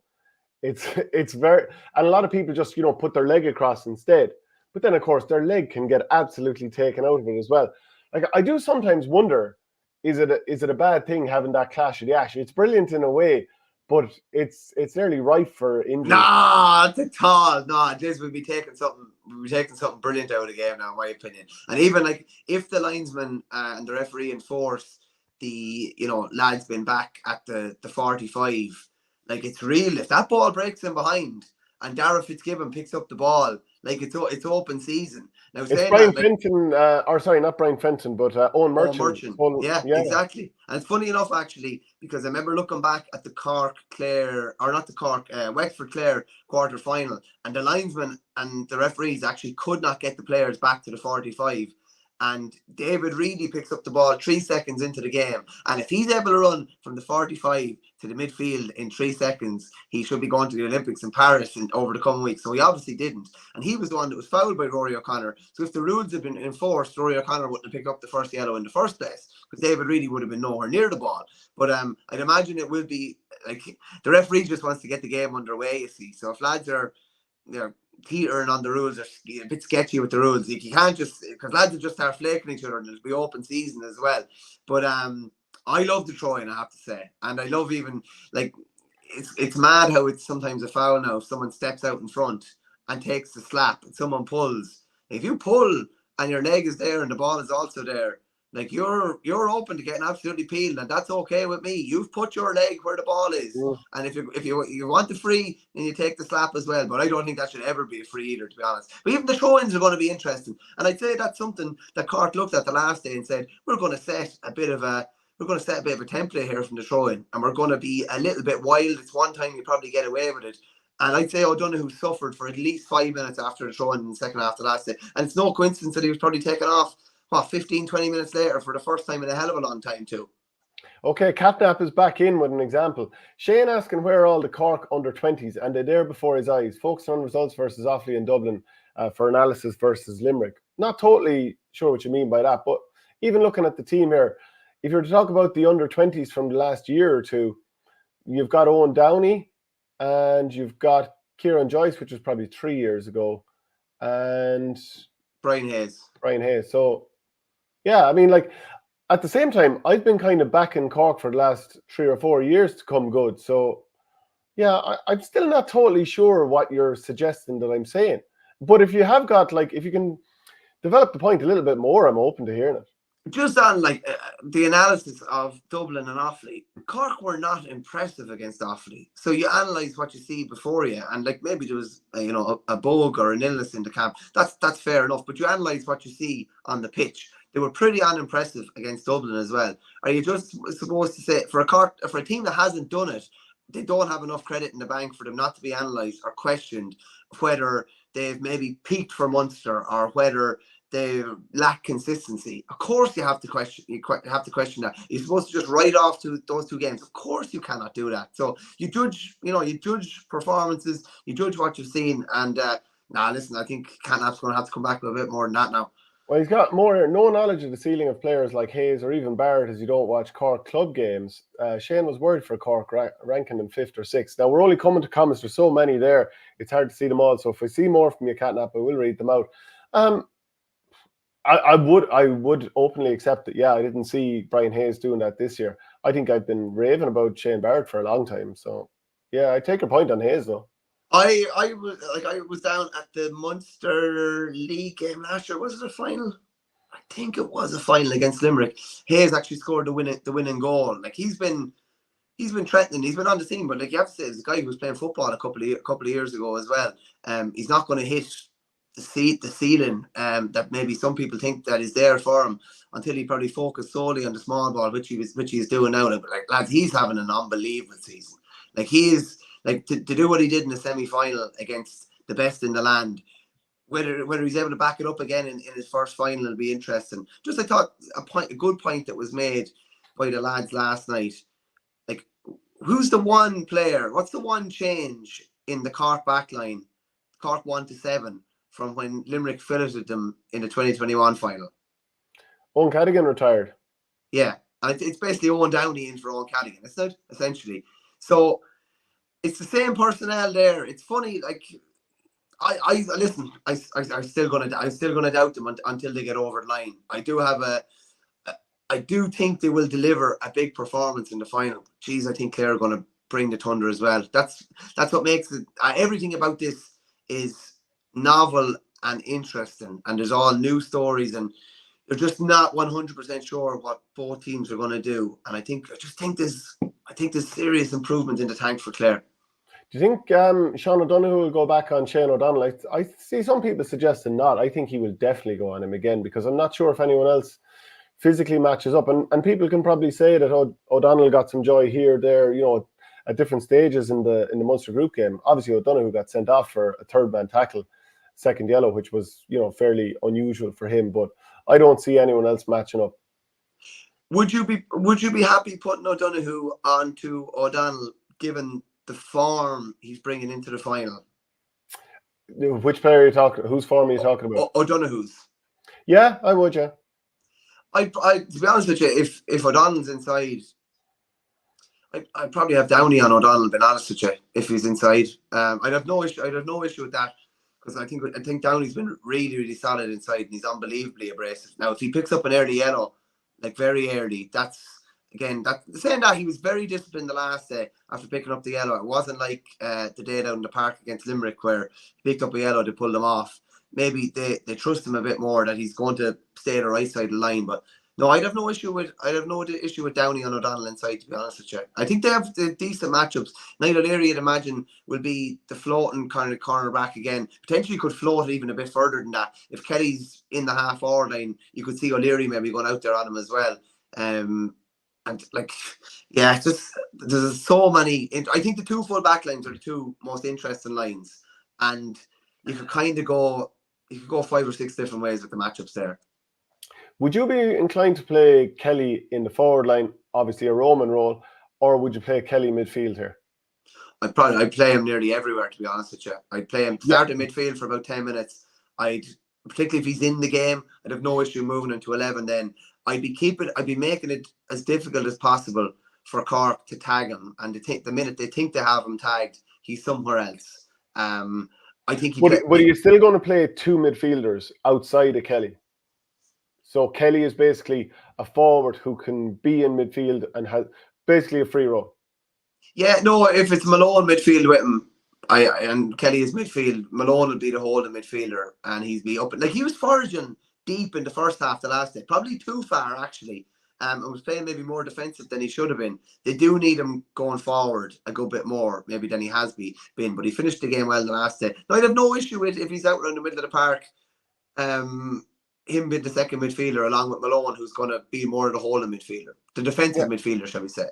It's very, and a lot of people just, put their leg across instead. But then, of course, their leg can get absolutely taken out of it as well. Like, I do sometimes wonder, is it a bad thing having that clash of the ash? It's brilliant in a way, but it's nearly rife for injury. Not at all. No, this would be taking something brilliant out of the game now, in my opinion. And even like if the linesman and the referee enforce the lads been back at the 45, like, it's real. If that ball breaks in behind and Dara Fitzgibbon picks up the ball, like, it's open season. Now, it's Brian Fenton, or sorry, not Brian Fenton, but Owen Merchant. Yeah, exactly. And it's funny enough, actually, because I remember looking back at the Wexford Clare quarter final, and the linesman and the referees actually could not get the players back to the 45. And David Reedy picks up the ball 3 seconds into the game. And if he's able to run from the 45 to the midfield in 3 seconds, he should be going to the Olympics in Paris over the coming weeks. So he obviously didn't. And he was the one that was fouled by Rory O'Connor. So if the rules had been enforced, Rory O'Connor wouldn't have picked up the first yellow in the first place, because David Reedy would have been nowhere near the ball. But I'd imagine it will be, like, the referee just wants to get the game underway, you see. So if lads are teetering on the rules, are a bit sketchy with the rules, you can't just, because lads will just start flaking each other, and it'll be open season as well. But I love the throw-in, I have to say, and I love even, like, it's mad how it's sometimes a foul now if someone steps out in front and takes the slap and someone pulls. If you pull and your leg is there and the ball is also there, like, you're open to getting absolutely peeled, and that's okay with me. You've put your leg where the ball is, and if you want the free, then you take the slap as well. But I don't think that should ever be a free either, to be honest. But even the throw-ins are going to be interesting, and I'd say that's something that Cork looked at the last day and said, we're going to set a bit of a template here from the throw-in, and we're going to be a little bit wild. It's one time you probably get away with it. And I'd say O'Donoghue suffered for at least 5 minutes after the throw-in in the second half the last day, and it's no coincidence that he was probably taken off 15-20 minutes later for the first time in a hell of a long time too. Okay, Catnap is back in with an example. Shane asking where are all the Cork under-20s, and they're there before his eyes, focusing on results versus Offaly and Dublin for analysis versus Limerick. Not totally sure what you mean by that, but even looking at the team here, if you were to talk about the under-20s from the last year or two, you've got Owen Downey and you've got Kieran Joyce, which was probably 3 years ago, and Brian Hayes. So, yeah, I mean, like, at the same time, I've been kind of backing Cork for the last 3 or 4 years to come good. So, yeah, I'm still not totally sure what you're suggesting that I'm saying. But if you have got, like, if you can develop the point a little bit more, I'm open to hearing it. Just on, like, the analysis of Dublin and Offaly, Cork were not impressive against Offaly. So you analyse what you see before you, and, like, maybe there was a bug or an illness in the camp. That's fair enough. But you analyse what you see on the pitch. They were pretty unimpressive against Dublin as well. Are you just supposed to say, for a team that hasn't done it they don't have enough credit in the bank for them not to be analysed or questioned whether they've maybe peaked for Munster or whether they lack consistency. Of course, you have to question. You have to question that. You're supposed to just write off to those 2 games. Of course, you cannot do that. So you judge. You judge performances. You judge what you've seen. And listen, I think Catnap's going to have to come back with a bit more than that now. Well, he's got no knowledge of the ceiling of players like Hayes or even Barrett, as you don't watch Cork club games. Shane was worried for Cork, ranking them 5th or 6th. Now, we're only coming to comments. There's so many there. It's hard to see them all. So if I see more from you, Catnap, I will read them out. I would openly accept that. Yeah, I didn't see Brian Hayes doing that this year. I think I've been raving about Shane Barrett for a long time. So, yeah, I take your point on Hayes, though. I was down at the Munster League game last year. Was it a final? I think it was a final against Limerick. Hayes actually scored the winning goal. Like he's been threatening. He's been on the team, but like you have to say, there's a guy who was playing football a couple of years ago as well. He's not going to hit the ceiling that maybe some people think that is there for him until he probably focused solely on the small ball, which he's doing now. But like lads, he's having an unbelievable season. Like he is. Like to do what he did in the semi-final against the best in the land, whether he's able to back it up again in his first final will be interesting. Just I thought a good point that was made by the lads last night. Like, who's the one player? What's the one change in the Cork backline, Cork 1 to 7, from when Limerick filleted them in the 2021 final? Owen Cadigan retired. Yeah, and it's basically Owen Downey in for Owen Cadigan, isn't it? Essentially, so. It's the same personnel there. It's funny, like I listen. I'm still gonna doubt them until they get over the line. I do think they will deliver a big performance in the final. Jeez, I think Clare are going to bring the thunder as well. That's what makes it. Everything about this is novel and interesting, and there's all new stories, and they're just not 100% sure what both teams are going to do. And I think there's serious improvement in the tank for Clare. Do you think Sean O'Donoghue will go back on Shane O'Donnell? I see some people suggesting not. I think he will definitely go on him again because I'm not sure if anyone else physically matches up. And people can probably say that O'Donnell got some joy here, there, at different stages in the Munster group game. Obviously, O'Donoghue got sent off for a third-man tackle, second yellow, which was fairly unusual for him. But I don't see anyone else matching up. Would you be happy putting O'Donoghue onto O'Donnell given the form he's bringing into the final? Which player are you talking? Whose form are you talking about? O'Donoghue's. Yeah, I would. Yeah. I to be honest with you, if O'Donnell's inside, I'd probably have Downey on O'Donnell. Being honest with you, if he's inside, I'd have no issue with that because I think Downey's been really, really solid inside and he's unbelievably abrasive. Now, if he picks up an early yellow, like very early, saying that he was very disciplined the last day after picking up the yellow. It wasn't like the day down in the park against Limerick where he picked up a yellow to pull them off. Maybe they trust him a bit more that he's going to stay the right side of the line. But no, I'd have no issue with Downey on O'Donnell inside, to be honest with you. I think they have the decent matchups. Niall O'Leary, I'd imagine, will be the floating kind of cornerback again. Potentially could float even a bit further than that. If Kelly's in the half-hour line, you could see O'Leary maybe going out there on him as well. And like, yeah, it's just there's so many. I think the two full back lines are the two most interesting lines, and you could kind of go 5 or 6 different ways with the matchups there. Would you be inclined to play Kelly in the forward line, obviously a Roman role, or would you play Kelly midfield here? I'd play him nearly everywhere, to be honest with you. I'd play him start in midfield for about 10 minutes. Particularly if he's in the game, I'd have no issue moving him to 11 then. I'd be making it as difficult as possible for Cork to tag him. And the minute they think they have him tagged, he's somewhere else. I think But are you still going to play 2 midfielders outside of Kelly? So Kelly is basically a forward who can be in midfield and has basically a free role. Yeah, no, if it's Malone midfield with him, and Kelly is midfield, Malone will be the holding midfielder and he'd be up. Like he was foraging deep in the first half the last day, probably too far actually. And was playing maybe more defensive than he should have been. They do need him going forward a good bit more, maybe than he has been. But he finished the game well the last day. Now, I'd have no issue with if he's out around the middle of the park, him being the second midfielder along with Malone, who's going to be more of the holding midfielder, the defensive midfielder, shall we say?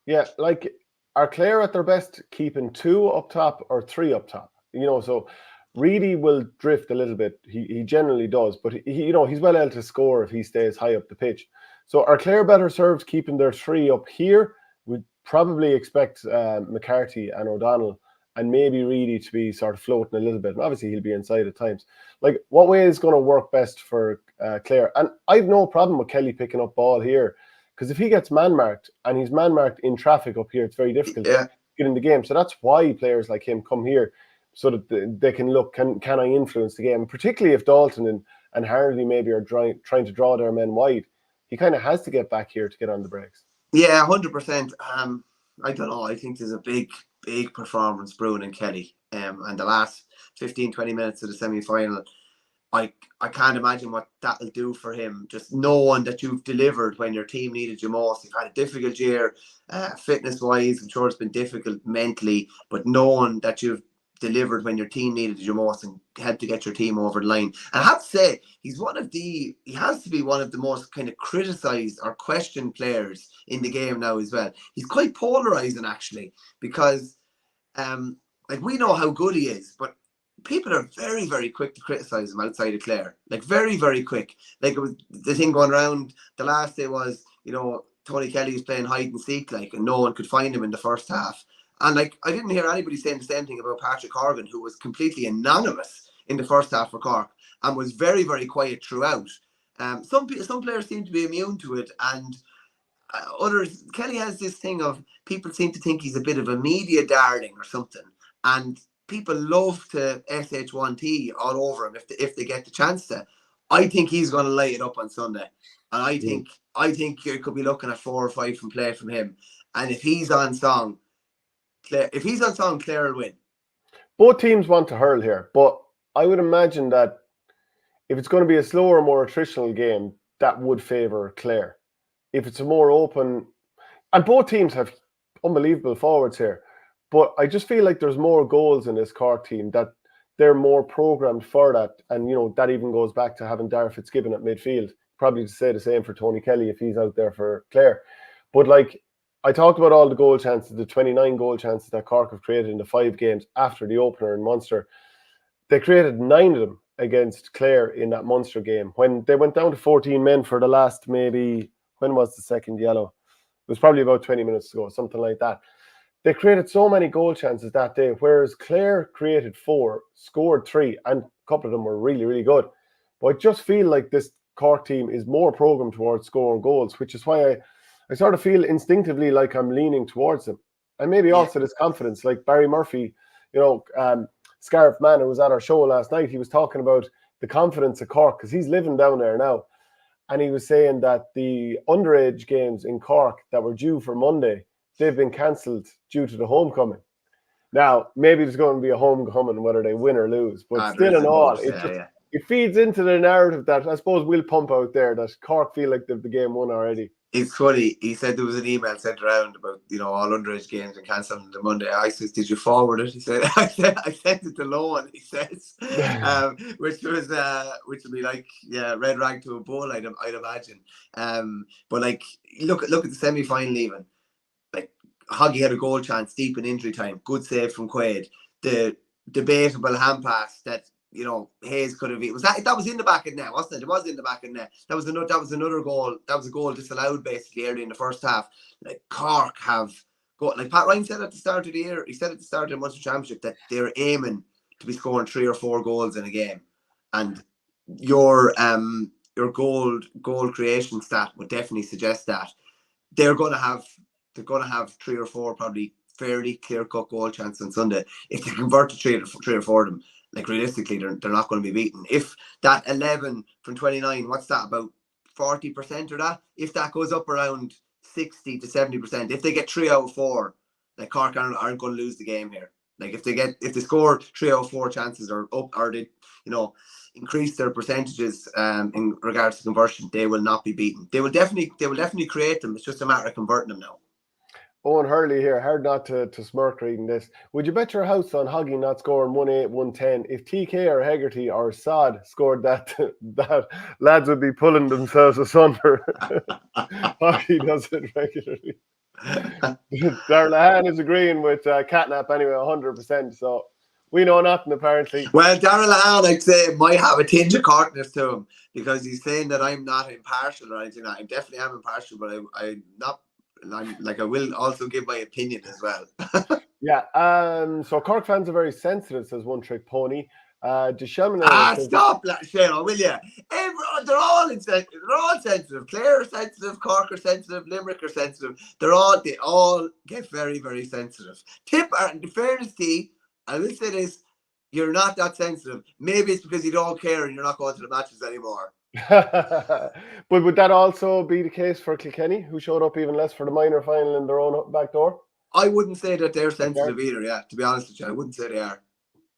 Yeah, like are Clare at their best keeping 2 up top or 3 up top? So Reedy will drift a little bit. He generally does, but he's well able to score if he stays high up the pitch. So are Clare better served keeping their 3 up here? We'd probably expect McCarthy and O'Donnell and maybe Reedy to be sort of floating a little bit. And obviously he'll be inside at times. Like, what way is going to work best for Clare? And I've no problem with Kelly picking up ball here, because if he gets man-marked, and he's man-marked in traffic up here, it's very difficult to get in the game. So that's why players like him come here, so that they can look, can I influence the game? Particularly if Dalton and Hardy maybe are trying to draw their men wide. He kind of has to get back here to get on the breaks. Yeah, 100%. I don't know. I think there's a big performance brewing in Kelly. And the last 15, 20 minutes of the semi-final, I can't imagine what that'll do for him. Just knowing that you've delivered when your team needed you most. You've had a difficult year, fitness-wise. I'm sure it's been difficult mentally, but knowing that you've delivered when your team needed you most and helped to get your team over the line. And I have to say, he has to be one of the most kind of criticised or questioned players in the game now as well. He's quite polarising, actually, because we know how good he is, but people are very, very quick to criticise him outside of Clare. Like, very, very quick. Like, it was the thing going around the last day was, Tony Kelly was playing hide and seek, and no one could find him in the first half. And I didn't hear anybody saying the same thing about Patrick Horgan, who was completely anonymous in the first half for Cork and was very, very quiet throughout. Some players seem to be immune to it, and others. Kelly has this thing of people seem to think he's a bit of a media darling or something, and people love to SH1T all over him if they get the chance to. I think he's going to light it up on Sunday, and I think you could be looking at 4 or 5 from play from him. And if he's on song, Clare will win. Both teams want to hurl here, but I would imagine that if it's going to be a slower, more attritional game, that would favour Clare. If it's a more open, and both teams have unbelievable forwards here, but I just feel like there's more goals in this Cork team, that they're more programmed for that. And, that even goes back to having Darragh Fitzgibbon at midfield. Probably to say the same for Tony Kelly if he's out there for Clare. But I talked about all the goal chances, the 29 goal chances that Cork have created in the 5 games after the opener in Munster. They created 9 of them against Clare in that Munster game. When they went down to 14 men for the last, maybe, when was the second yellow? It was probably about 20 minutes ago, something like that. They created so many goal chances that day, whereas Clare created 4, scored 3, and a couple of them were really, really good. But I just feel like this Cork team is more programmed towards scoring goals, which is why I sort of feel instinctively like I'm leaning towards them. And maybe also this confidence, like Barry Murphy, Scarf Man, who was at our show last night, he was talking about the confidence of Cork, because he's living down there now. And he was saying that the underage games in Cork that were due for Monday, they've been cancelled due to the homecoming. Now, maybe there's going to be a homecoming whether they win or lose, but still in all, it feeds into the narrative that I suppose we'll pump out there, that Cork feel like they've the game won already. It's funny. He said there was an email sent around about all underage games and cancelling the Monday. I said, "Did you forward it?" He said, "I sent it to Lohan." He says, which would be like red rag to a bull, I'd imagine. But look at the semi final even. Hoggy had a goal chance deep in injury time. Good save from Quaid. The debatable hand pass that Hayes could have. That was in the back of net, wasn't it? It was in the back of net. That was another goal. That was a goal disallowed basically early in the first half. Cork have got, like Pat Ryan said at the start of the year. He said at the start of the Munster Championship that they're aiming to be scoring 3 or 4 goals in a game, and your goal creation stat would definitely suggest that they're going to have 3 or 4 probably fairly clear-cut goal chances on Sunday. If they convert to 3 or 4 of them, realistically, they're not going to be beaten. If that 11 from 29, what's that, about 40% of that? If that goes up around 60 to 70%, if they get 3 out of 4, Cork aren't going to lose the game here. If they score 3 out of 4 chances or they increase their percentages in regards to conversion, they will not be beaten. They will definitely create them. It's just a matter of converting them now. Owen Hurley here, hard not to smirk reading this. Would you bet your house on Hoggy not scoring 1-8, 1-10? If TK or Hegarty or Sod scored that lads would be pulling themselves asunder. Hoggy does it regularly. Darlahan is agreeing with Catnap anyway, 100%. So we know nothing apparently. Well, Darrell Lahan, I'd say, might have a tinge of Corkness to him because he's saying that I'm not impartial or anything. I definitely am impartial, but I'm not. I'm like, I will also give my opinion as well. Yeah. So Cork fans are very sensitive, says One Trick Pony. Stop that, Shane, will you? They're all insensitive. They're all sensitive. Clare are sensitive. Cork are sensitive. Limerick are sensitive. They all get very, very sensitive. In fairness to you, I will say this: you're not that sensitive. Maybe it's because you don't care and you're not going to the matches anymore. But would that also be the case for Kilkenny, who showed up even less for the minor final in their own back door? I wouldn't say that they're sensitive either. Yeah, to be honest with you, I wouldn't say they are.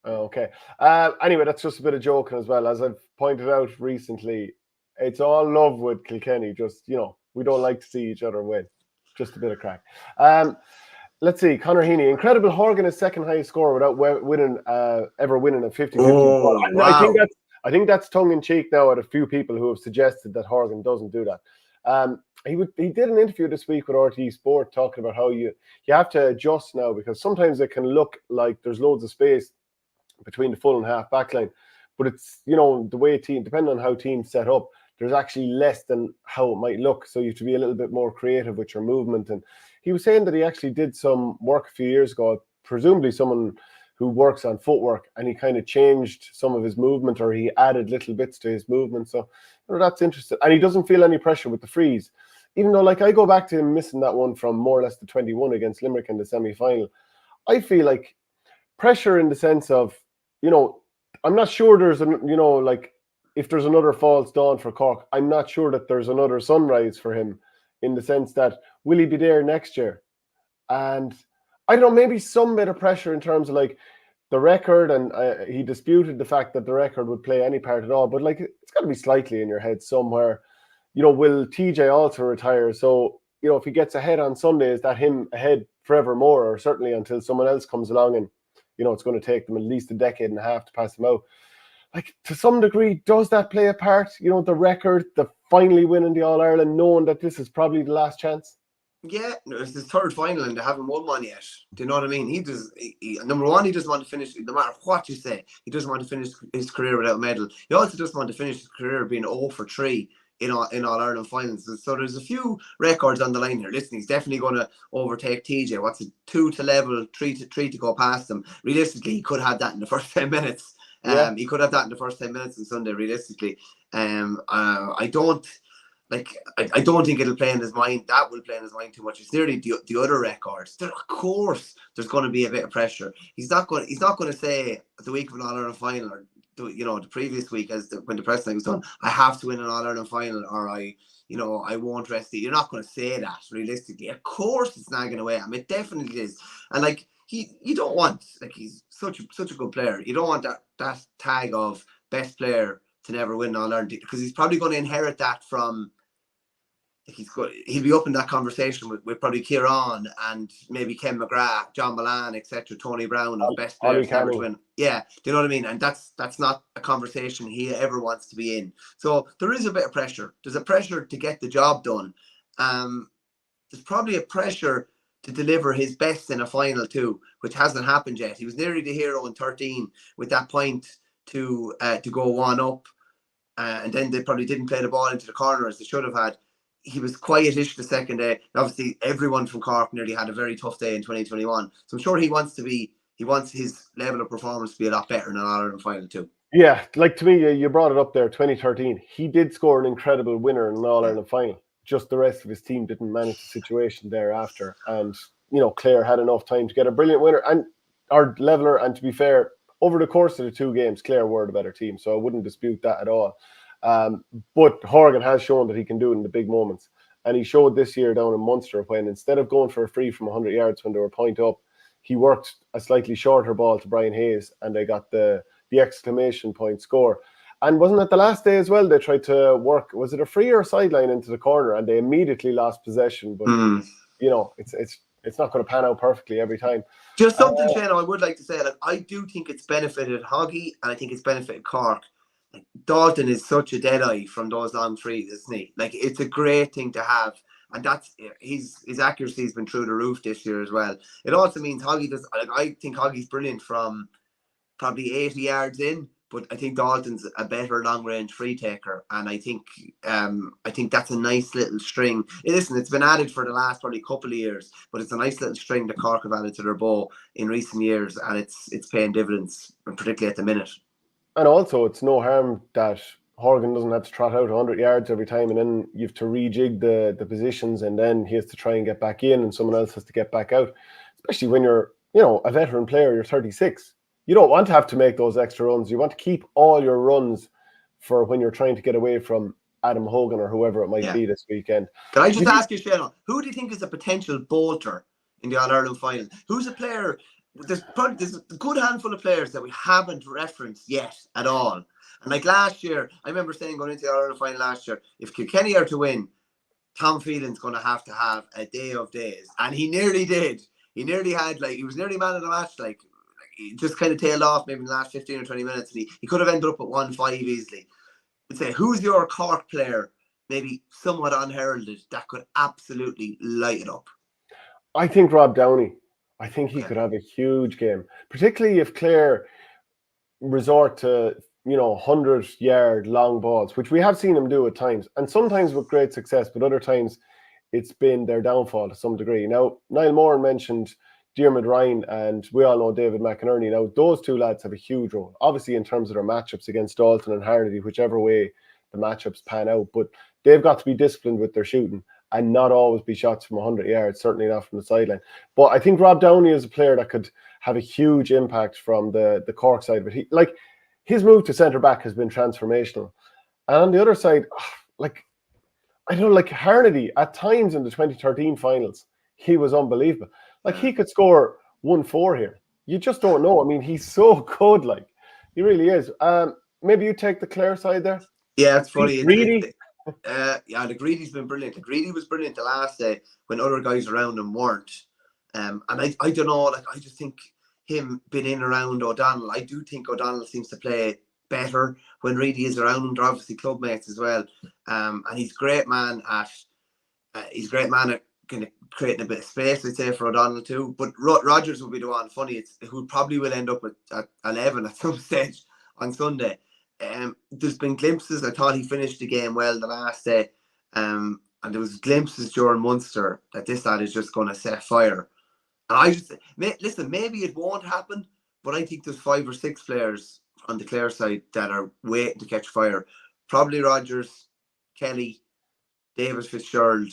Okay. Anyway, that's just a bit of joking as well. As I've pointed out recently, it's all love with Kilkenny. Just, we don't like to see each other win. Just a bit of crack. Let's see. Conor Heaney. Incredible. Horgan is second highest score without ever winning a 50-50. Wow. I think that's tongue in cheek now at a few people who have suggested that Horgan doesn't do that. He did an interview this week with RTE Sport talking about how you have to adjust now because sometimes it can look like there's loads of space between the full and half back line, but it's the way depending on how teams set up, there's actually less than how it might look, so you have to be a little bit more creative with your movement. And he was saying that he actually did some work a few years ago, presumably someone who works on footwork, and he kind of changed some of his movement, or he added little bits to his movement. So that's interesting, and he doesn't feel any pressure with the frees, even though I go back to him missing that one from more or less the 21 against Limerick in the semi-final. I feel like pressure in the sense of I'm not sure there's if there's another false dawn for Cork, I'm not sure that there's another sunrise for him, in the sense that will he be there next year? And I don't know, maybe some bit of pressure in terms of the record, and he disputed the fact that the record would play any part at all, but it's got to be slightly in your head somewhere. Will TJ also retire? So if he gets ahead on Sunday, is that him ahead forevermore, or certainly until someone else comes along and it's going to take them at least a decade and a half to pass them out? To some degree, does that play a part? The record, the finally winning the All-Ireland, knowing that this is probably the last chance? Yeah, it's his third final and they haven't won one yet. Do you know what I mean? Number one, he doesn't want to finish, no matter what you say, he doesn't want to finish his career without a medal. He also doesn't want to finish his career being 0 for 3 in All-Ireland finals. So there's a few records on the line here. Listen, he's definitely going to overtake TJ. What's it? 2 to level, 3 to go past him. Realistically, he could have that in the first 10 minutes. He could have that in the first 10 minutes on Sunday, realistically. I don't think it'll play in his mind. That will play in his mind too much. It's nearly the other records. Of course, there's going to be a bit of pressure. He's not going to say at the week of an All-Ireland final, or the previous week when the press thing was done, I have to win an All-Ireland final, or I won't rest it. You're not going to say that realistically. Of course, it's nagging away. I mean, it definitely is. And you don't want, he's such a good player. You don't want that tag of best player to never win an All-Ireland, because he's probably going to inherit that from. He'll be up in that conversation with probably Kieran and maybe Ken McGrath, John Milan, etc., Tony Brown of best players ever to win. Yeah, do you know what I mean? And that's not a conversation he ever wants to be in. So there is a bit of pressure. There's a pressure to get the job done. There's probably a pressure to deliver his best in a final too, which hasn't happened yet. He was nearly the hero in 13 with that point to go 1-up, and then they probably didn't play the ball into the corner as they should have had. He was quietish the second day. Obviously, everyone from Cork nearly had a very tough day in 2021. So I'm sure he wants his level of performance to be a lot better in an All-Ireland final too. Yeah, to me, you brought it up there, 2013. He did score an incredible winner in an All-Ireland final. Just the rest of his team didn't manage the situation thereafter. And, Clare had enough time to get a brilliant winner and our leveler. And to be fair, over the course of the 2 games, Clare were the better team. So I wouldn't dispute that at all. But Horgan has shown that he can do it in the big moments, and he showed this year down in Munster when, instead of going for a free from 100 yards when they were point up, he worked a slightly shorter ball to Brian Hayes, and they got the exclamation point score. And wasn't it the last day as well? They tried to work, was it a free or a sideline into the corner, and they immediately lost possession. But it's not going to pan out perfectly every time. Just something, Shane, I would like to say, I do think it's benefited Hoggy, and I think it's benefited Cork. Dalton is such a deadeye from those long threes, isn't he? It's a great thing to have And that's his accuracy has been through the roof this year as well. It also means Hoggy does. Like, I think Hoggy's brilliant from probably 80 yards in, but I think Dalton's a better long range free taker, and I think that's a nice little string. Listen, it's been added for the last probably couple of years, but it's a nice little string that Cork have added to their bow in recent years, and it's paying dividends, particularly at the minute. And also, it's no harm that Horgan doesn't have to trot out 100 yards every time, and then you have to rejig the positions, and then he has to try and get back in, and someone else has to get back out. Especially when you're, a veteran player, you're 36. You don't want to have to make those extra runs. You want to keep all your runs for when you're trying to get away from Adam Hogan or whoever it might be this weekend. Can I just ask you, Shane, who do you think is a potential bolter in the All-Ireland final? Who's a player? There's a good handful of players that we haven't referenced yet at all. And like last year, I remember saying going into the All-Ireland final last year, if Kilkenny are to win, Tom Phelan's going to have a day of days. And he nearly did. He nearly had, he was nearly man of the match, he just kind of tailed off maybe in the last 15 or 20 minutes. And he could have ended up at 1-5 easily. I'd say, who's your Cork player, maybe somewhat unheralded, that could absolutely light it up? I think Rob Downey. I think he could have a huge game, particularly if Clare resort to, 100-yard long balls, which we have seen him do at times, and sometimes with great success, but other times it's been their downfall to some degree. Now, Niall Moran mentioned Diarmuid Ryan, and we all know David McInerney. Now, those two lads have a huge role, obviously in terms of their matchups against Dalton and Harnedy, whichever way the matchups pan out, but they've got to be disciplined with their shooting and not always be shots from 100 yards, certainly not from the sideline. But I think Rob Downey is a player that could have a huge impact from the Cork side of it. His move to centre-back has been transformational. And on the other side, Harnedy, at times in the 2013 finals, he was unbelievable. He could score 1-4 here. You just don't know. I mean, he's so good, he really is. Maybe you take the Clare side there? Yeah, it's funny. Greedy? The Greedy's been brilliant. The Greedy was brilliant the last day when other guys around him weren't. And I don't know, I just think him being in around O'Donnell, I do think O'Donnell seems to play better when Reedy is around him. They're obviously club mates as well. And he's a great man at kind of creating a bit of space, I'd say, for O'Donnell too. But Rogers will be the one, funny, who probably will end up at 11 at some stage on Sunday. There's been glimpses. I thought he finished the game well the last day. And there was glimpses during Munster that this lad is just going to set fire. And I just listen, maybe it won't happen, but I think there's 5 or 6 players on the Clare side that are waiting to catch fire. Probably Rogers, Kelly, David Fitzgerald.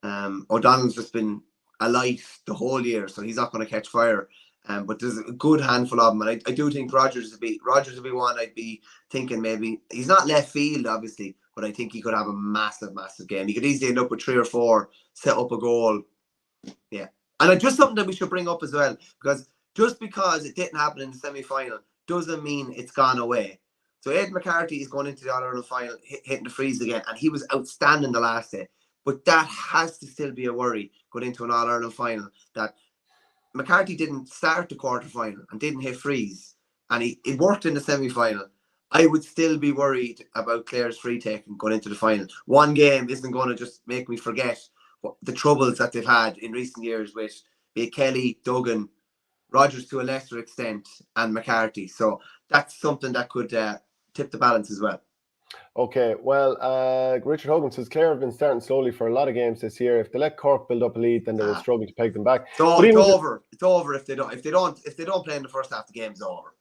O'Donnell's just been alight the whole year, so he's not going to catch fire. But there's a good handful of them, and I do think Rogers would be one I'd be thinking maybe. He's not left field, obviously, but I think he could have a massive, massive game. He could easily end up with 3 or 4, set up a goal. Yeah. And just something that we should bring up as well, because just because it didn't happen in the semi-final doesn't mean it's gone away. So Ed McCarthy is going into the All-Ireland final, hitting the freeze again, and he was outstanding the last day. But that has to still be a worry going into an All-Ireland final, that McCarthy didn't start the quarter-final and didn't hit freeze, and it worked in the semi-final. I would still be worried about Clare's free taking going into the final. One game isn't going to just make me forget the troubles that they've had in recent years with Kelly, Duggan, Rogers to a lesser extent, and McCarthy. So that's something that could tip the balance as well. Okay, well, Richard Hogan says Clare have been starting slowly for a lot of games this year. If they let Cork build up a lead, then they will struggle to peg them back. So it's over. It's over if they don't play in the first half. The game's over.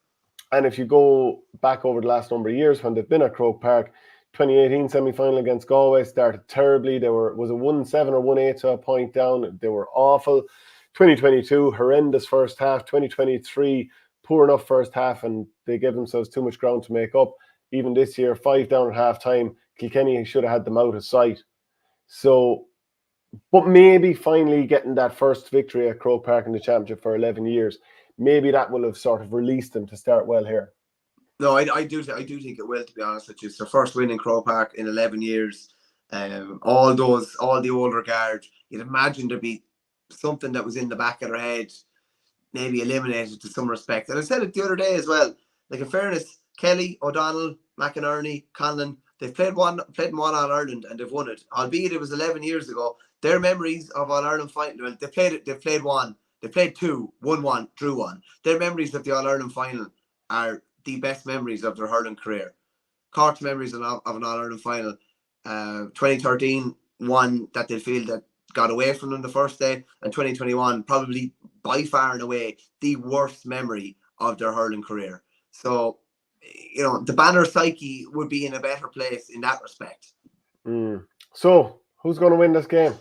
And if you go back over the last number of years when they've been at Croke Park, 2018 semi-final against Galway started terribly. Was a 1-7 or 1-8 to a point down. They were awful. 2022, horrendous first half. 2023, poor enough first half, and they gave themselves too much ground to make up. Even this year, 5 down at half-time, Kilkenny should have had them out of sight. So, but maybe finally getting that first victory at Croke Park in the championship for 11 years, maybe that will have sort of released them to start well here. No, I do think it will, to be honest with you. It's their first win in Croke Park in 11 years. All the older guard, you'd imagine there'd be something that was in the back of their head, maybe eliminated to some respect. And I said it the other day as well, in fairness, Kelly, O'Donnell, McInerney, Conlon, They've played one All Ireland and they've won it. Albeit it was 11 years ago. Their memories of All Ireland final, well, they've played one, they played two, won one, drew one. Their memories of the All Ireland final are the best memories of their hurling career. Cork's memories of an All Ireland final, 2013 one that they feel that got away from them the first day, and 2021 probably by far and away the worst memory of their hurling career. So, you know, the Banner psyche would be in a better place in that respect. So, who's going to win this game?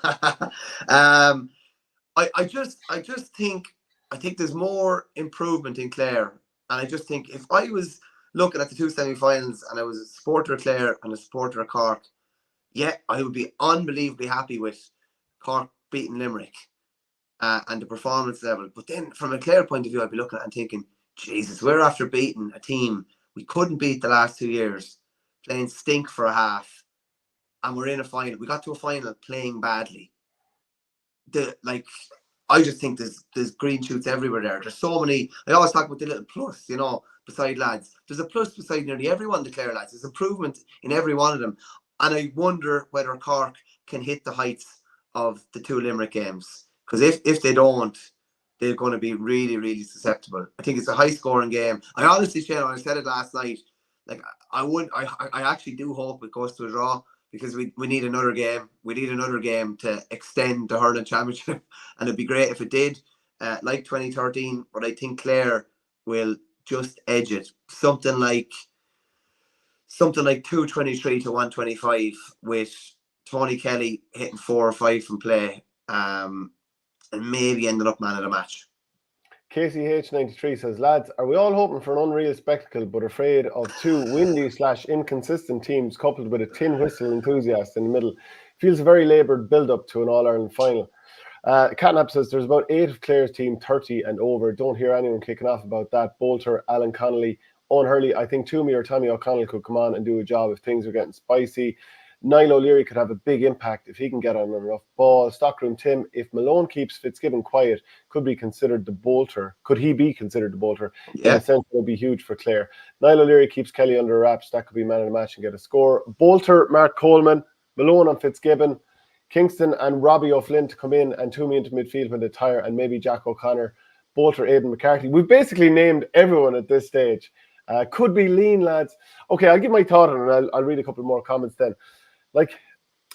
I just think there's more improvement in Clare, and I just think if I was looking at the two semi-finals and I was a supporter of Clare and a supporter of Cork, yeah, I would be unbelievably happy with Cork beating Limerick and the performance level. But then from a Clare point of view, I'd be looking at it and thinking, Jesus, we're after beating a team we couldn't beat the last 2 years, playing stink for a half, and we're in a final. We got to a final playing badly. I just think there's green shoots everywhere there. There's so many. I always talk about the little plus, you know, beside lads. There's a plus beside nearly everyone, the Clare lads. There's improvement in every one of them. And I wonder whether Cork can hit the heights of the two Limerick games. Because if they don't, they're going to be really, really susceptible. I think it's a high-scoring game. I honestly, Shane, I said it last night, like I actually do hope it goes to a draw, because we need another game. We need another game to extend the hurling championship, and it'd be great if it did, like 2013. But I think Clare will just edge it, something like 223 to 125, with Tony Kelly hitting 4 or 5 from play, and maybe ended up man of the match. KCH93 says, lads, are we all hoping for an unreal spectacle but afraid of two windy/inconsistent teams coupled with a tin whistle enthusiast in the middle? Feels a very laboured build-up to an All-Ireland final. Catnap says, there's about 8 of Clare's team 30 and over. Don't hear anyone kicking off about that. Bolter, Alan Connolly, Owen Hurley. I think Toomey or Tommy O'Connell could come on and do a job if things are getting spicy. Niall O'Leary could have a big impact if he can get on enough ball. Stockroom Tim, if Malone keeps Fitzgibbon quiet, could he be considered the bolter? Yeah. In a sense, it would be huge for Clare. Niall O'Leary keeps Kelly under wraps. That could be man of the match and get a score. Bolter, Mark Coleman, Malone on Fitzgibbon, Kingston and Robbie O'Flynn to come in, and Toomey into midfield when they tire, and maybe Jack O'Connor, Bolter, Aidan McCarthy. We've basically named everyone at this stage. Could be lean, lads. Okay, I'll give my thought on it, and I'll read a couple more comments then. Like,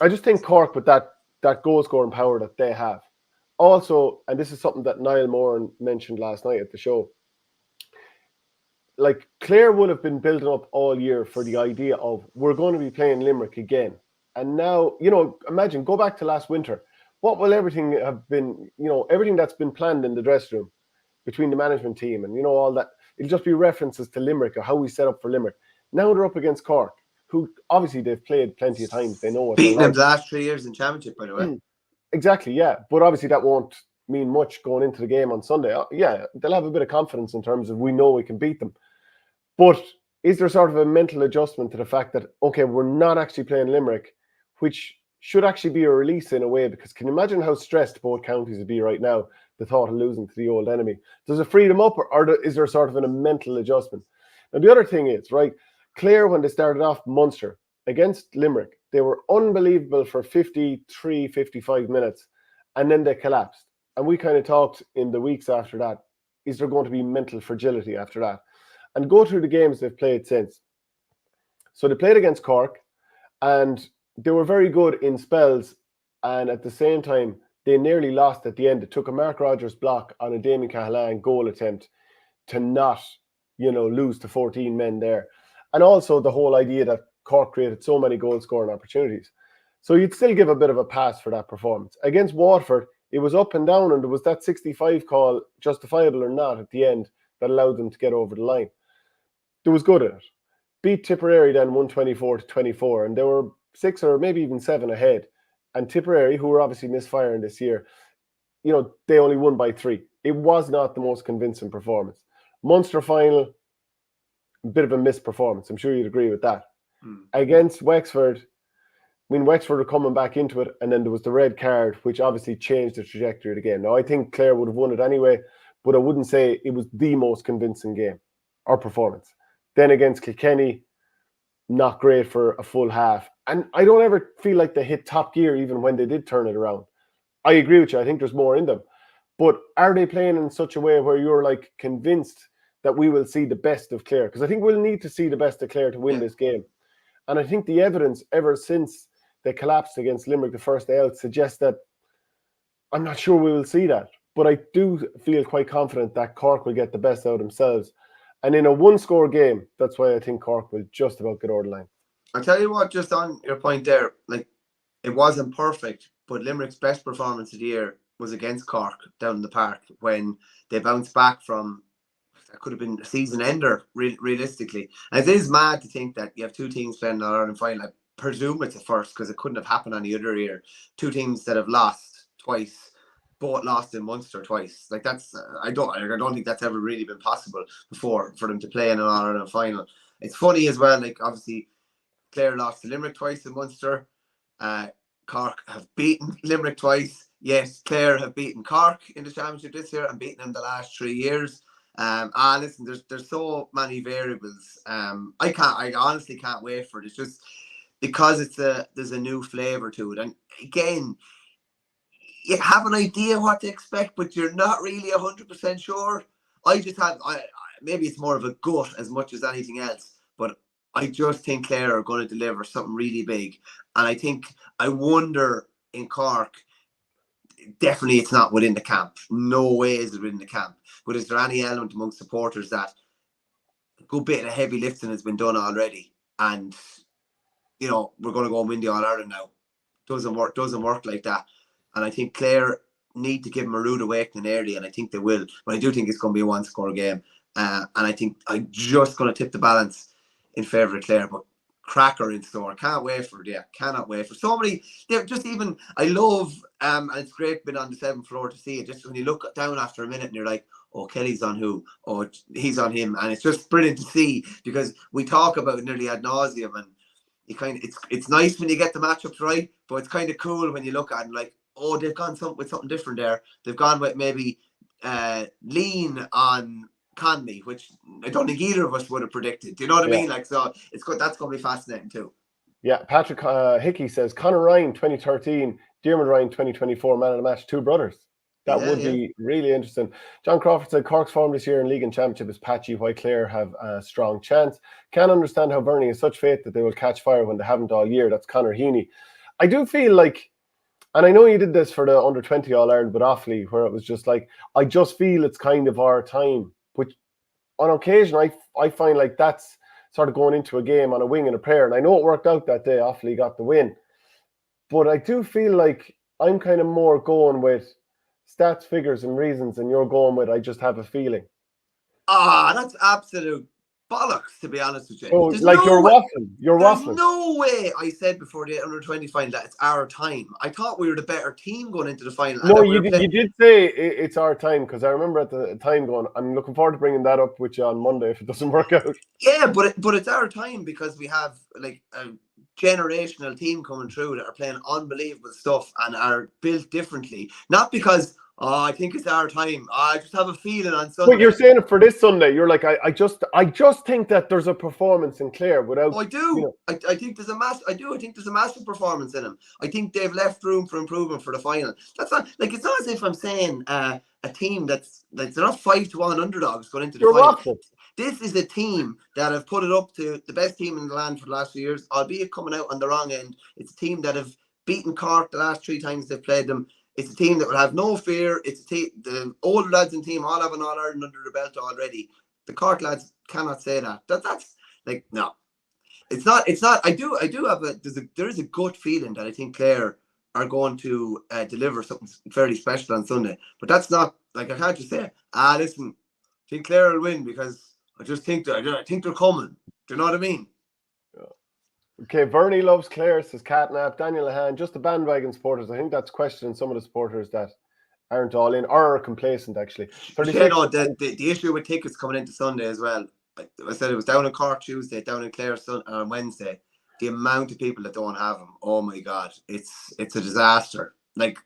I just think Cork, with that goal-scoring power that they have. Also, and this is something that Niall Moran mentioned last night at the show, like, Clare would have been building up all year for the idea of, we're going to be playing Limerick again. And now, you know, imagine, go back to last winter. What will everything have been, you know, everything that's been planned in the dressing room between the management team and, you know, all that, it'll just be references to Limerick or how we set up for Limerick. Now they're up against Cork, who obviously they've played plenty of times. They know what beating they're them the last 3 years in championship, by the way. Exactly, yeah. But obviously that won't mean much going into the game on Sunday. Yeah, they'll have a bit of confidence in terms of, we know we can beat them. But is there sort of a mental adjustment to the fact that, okay, we're not actually playing Limerick, which should actually be a release in a way, because can you imagine how stressed both counties would be right now, the thought of losing to the old enemy? Does it free them up, or is there sort of a mental adjustment? Now, the other thing is, right, Clare, when they started off Munster against Limerick, they were unbelievable for 53, 55 minutes, and then they collapsed. And we kind of talked in the weeks after that, is there going to be mental fragility after that? And go through the games they've played since. So they played against Cork, and they were very good in spells, and at the same time, they nearly lost at the end. It took a Mark Rogers block on a Damien Cahalane goal attempt to not, you know, lose to 14 men there. And also the whole idea that Cork created so many goal-scoring opportunities. So you'd still give a bit of a pass for that performance. Against Waterford, it was up and down, and there was that 65 call, justifiable or not, at the end that allowed them to get over the line. There was good in it. Beat Tipperary then 124 to 24, and they were 6 or maybe even 7 ahead. And Tipperary, who were obviously misfiring this year, you know, they only won by 3. It was not the most convincing performance. Munster final, a bit of a missed performance. I'm sure you'd agree with that. Against Wexford, I mean, Wexford were coming back into it, and then there was the red card, which obviously changed the trajectory of the game. Now, I think Clare would have won it anyway, but I wouldn't say it was the most convincing game or performance. Then against Kilkenny, not great for a full half. And I don't ever feel like they hit top gear even when they did turn it around. I agree with you. I think there's more in them. But are they playing in such a way where you're like convinced that we will see the best of Clare? Because I think we'll need to see the best of Clare to win this game. And I think the evidence ever since they collapsed against Limerick the first day out suggests that I'm not sure we will see that. But I do feel quite confident that Cork will get the best out of themselves. And in a one-score game, that's why I think Cork will just about get over the line. I'll tell you what, just on your point there, like, it wasn't perfect, but Limerick's best performance of the year was against Cork down in the park when they bounced back from, that could have been a season ender, realistically. And it is mad to think that you have two teams playing in Ireland final. I presume it's a first because it couldn't have happened any other year. Two teams that have lost twice, both lost in Munster twice. Like, that's I don't think that's ever really been possible before for them to play in an Ireland final. It's funny as well. Like, obviously, Clare lost to Limerick twice in Munster. Cork have beaten Limerick twice. Yes, Clare have beaten Cork in the championship this year and beaten them the last 3 years. Listen, there's so many variables. I honestly can't wait for it. It's just because there's a new flavour to it. And again, you have an idea what to expect, but you're not really 100% sure. Maybe it's more of a gut as much as anything else, but I just think Clare are going to deliver something really big. And I wonder in Cork, definitely it's not within the camp. No way is it within the camp. But is there any element among supporters that a good bit of heavy lifting has been done already? And, we're going to go and win the All-Ireland now. Doesn't work like that. And I think Clare need to give them a rude awakening early, and I think they will. But I do think it's going to be a one-score game. And I think I'm just going to tip the balance in favour of Clare. But cracker in store. Can't wait for it. Yeah, cannot wait for so many. I love, and it's great being on the 7th floor to see it. Just when you look down after a minute and you're like, oh, Kelly's on who? Oh, he's on him. And it's just brilliant to see, because we talk about it nearly ad nauseum, and it's nice when you get the matchups right, but it's kind of cool when you look at it and like, oh, they've gone with something different there. They've gone with maybe lean on Conley, which I don't think either of us would have predicted. Do you know what I mean? Like, so it's good. That's going to be fascinating too. Yeah, Patrick Hickey says Conor Ryan 2013, Diarmuid Ryan 2024, man of the match, two brothers. That would be really interesting. John Crawford said Cork's form this year in League and Championship is patchy, while Clare have a strong chance. Can't understand how Verney has such faith that they will catch fire when they haven't all year. That's Conor Heaney. I do feel like, and I know you did this for the under-20 All-Ireland, but Offaly, where it was just like, I just feel it's kind of our time. Which on occasion, I find like that's sort of going into a game on a wing and a prayer. And I know it worked out that day. Offaly got the win. But I do feel like I'm kind of more going with stats, figures, and reasons, and you're going with I just have a feeling. That's absolute bollocks, to be honest with you. So, like, you're waffling. There's no way I said before the under-20 final that it's our time. I thought we were the better team going into the final. No, you did say it's our time, because I remember at the time going, I'm looking forward to bringing that up with you on Monday if it doesn't work out. Yeah, but it's our time because we have like a generational team coming through that are playing unbelievable stuff and are built differently. Not because I think it's our time. I just have a feeling on Sunday. But you're saying it for this Sunday. You're like, I just think that there's a performance in Clare without. Oh, I do. I think there's a I think there's a massive performance in them. I think they've left room for improvement for the final. That's not like, it's not as if I'm saying a team that's they're not 5-1 underdogs going into the final. Awful. This is a team that have put it up to the best team in the land for the last few years, albeit coming out on the wrong end. It's a team that have beaten Cork the last 3 times they've played them. It's a team that will have no fear. It's a team, the older lads in the team all have an All-Ireland under their belt already. The Cork lads cannot say that. That's like, no. It's not. I do have there is a gut feeling that I think Clare are going to deliver something fairly special on Sunday. But that's not, like, I can't just say, listen, I think Clare will win because I just think I think they're coming. Do you know what I mean? Okay, Verney loves Clare, says Catnap. Daniel Lahan, just the bandwagon supporters. I think that's questioning some of the supporters that aren't all in or are complacent, actually. The issue with tickets coming into Sunday as well. I said it was down in Cork Tuesday, down in Clare on Wednesday. The amount of people that don't have them, oh my God, it's a disaster. Like,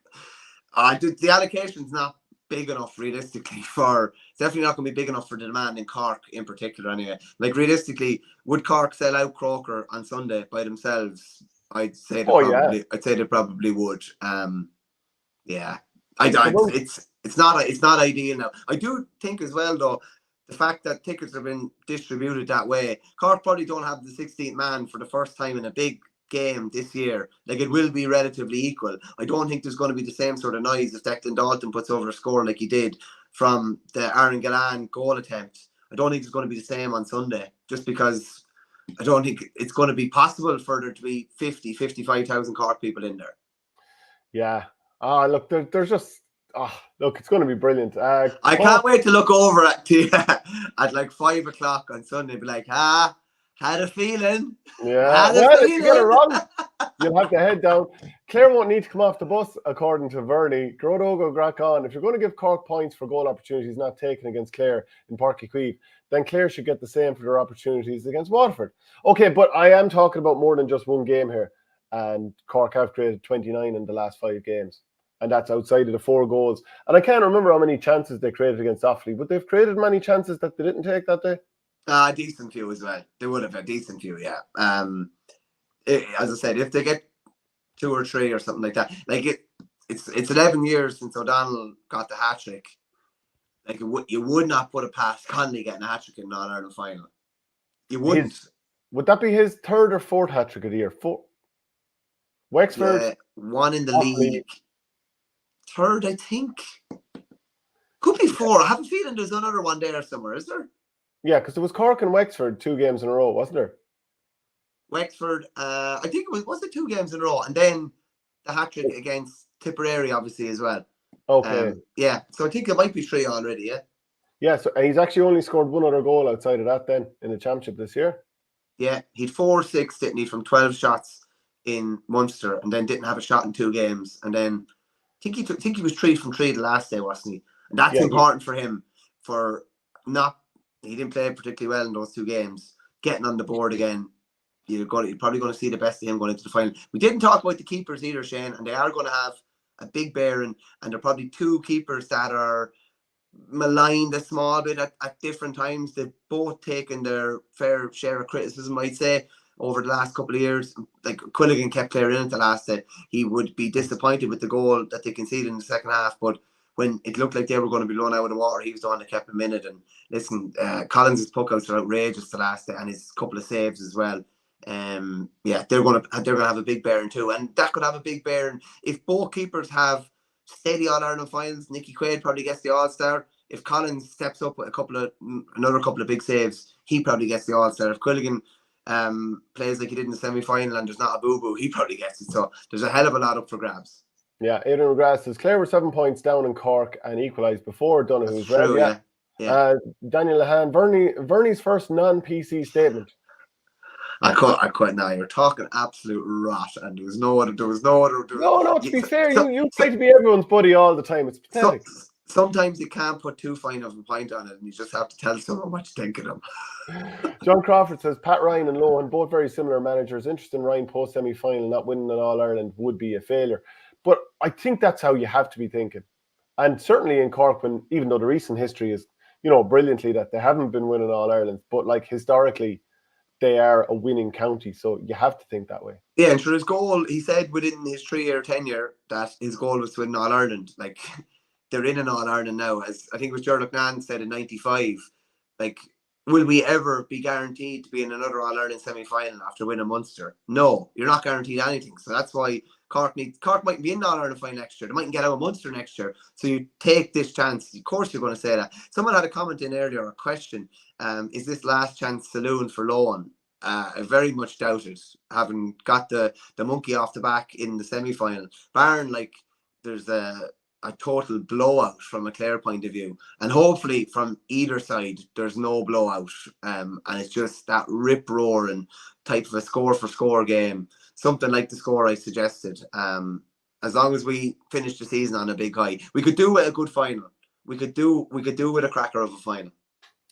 the allocation's not big enough realistically for. It's definitely not going to be big enough for the demand in Cork in particular. Anyway, like realistically, would Cork sell out Croker on Sunday by themselves? I'd say they probably. I'd say they probably would. Yeah. It's not ideal now. I do think as well though, the fact that tickets have been distributed that way, Cork probably don't have the 16th man for the first time in a big game this year. Like it will be relatively equal. I don't think there's going to be the same sort of noise if Declan Dalton puts over a score like he did from the Aaron Gillan goal attempt. I don't think it's going to be the same on Sunday, just because I don't think it's going to be possible for there to be 55,000 Cork people in there. Yeah. Look, there's just look, it's going to be brilliant. I can't wait to look over at like 5 o'clock on Sunday and be like, had a feeling. Yeah, if you get it wrong, you'll have to head down. Clare won't need to come off the bus, according to Verney. Grodogo crack on. If you're going to give Cork points for goal opportunities not taken against Clare in Páirc Uí Chaoimh, then Clare should get the same for their opportunities against Waterford. Okay, but I am talking about more than just one game here. And Cork have created 29 in the last 5 games. And that's outside of the 4 goals. And I can't remember how many chances they created against Offaly, but they've created many chances that they didn't take that day. A decent few as well. They would have a decent few, yeah. As I said, if they get 2 or 3 or something like that, like it's 11 years since O'Donnell got the hat trick. Like you would not put it past Connolly getting a hat trick in All-Ireland final. You wouldn't. Would that be his 3rd or 4th hat trick of the year? 4. Wexford, yeah, 1 in the league. 3rd, I think. Could be 4. I have a feeling there's another one there somewhere, is there? Yeah, because there was Cork and Wexford 2 games in a row, wasn't there? Wexford, I think it was it 2 games in a row, and then the hat trick against Tipperary, obviously as well. Okay. Yeah, so I think it might be 3 already. Yeah. Yeah, so he's actually only scored 1 other goal outside of that then in the championship this year. Yeah, he'd 4-6, didn't he, from 12 shots in Munster, and then didn't have a shot in 2 games, and then I think he was 3 from 3 the last day, wasn't he? And that's important for him. He didn't play particularly well in those 2 games. Getting on the board again, you're probably going to see the best of him going into the final. We didn't talk about the keepers either, Shane, and they are going to have a big bearing, and there are probably 2 keepers that are maligned a small bit at different times. They've both taken their fair share of criticism, I'd say, over the last couple of years. Like Quilligan kept Clare in at the last day. He would be disappointed with the goal that they conceded in the second half, but when it looked like they were going to be blown out of the water, he was the one that kept them in it. And listen, Collins' puckouts are outrageous the last day, and his couple of saves as well. Yeah, they're going to have a big bearing too, and that could have a big bearing if both keepers have steady All-Ireland finals. Nicky Quaid probably gets the All-Star. If Collins steps up with another couple of big saves, he probably gets the All-Star. If Quilligan plays like he did in the semi-final and there's not a boo-boo, he probably gets it. So there's a hell of a lot up for grabs. Yeah, Aidan McGrath says Clare were 7 points down in Cork and equalised before Donoghue's red. Yeah. Daniel Lahan, Verney's first non-PC statement. I quite now. You're talking absolute rot, and there was no other. No. To be fair, you try to be everyone's buddy all the time. It's pathetic. Sometimes you can't put too fine of a point on it, and you just have to tell someone what you think of them. John Crawford says Pat Ryan and Lohan, both very similar managers. Interesting, Ryan post semi-final not winning an All-Ireland would be a failure. But I think that's how you have to be thinking. And certainly in Cork, even though the recent history is, brilliantly that they haven't been winning All-Ireland, but like historically, they are a winning county. So you have to think that way. Yeah, and for his goal, he said within his 3-year tenure that his goal was to win All-Ireland. Like, they're in an All-Ireland now. As I think it was Gerald Nan said in 95, like, will we ever be guaranteed to be in another All-Ireland semi-final after winning Munster? No, you're not guaranteed anything. So that's why Cork might be in the All-Ireland final next year. They mightn't get out of Munster next year. So you take this chance. Of course you're going to say that. Someone had a comment in earlier, a question. Is this last chance saloon for Lohan? I very much doubt it, having got the monkey off the back in the semi-final. Barn, like, there's a total blowout from a Clare point of view, and hopefully from either side there's no blowout, and it's just that rip roaring type of a score for score game, something like the score I suggested. As long as we finish the season on a big high, we could do with a good final. We could do with a cracker of a final.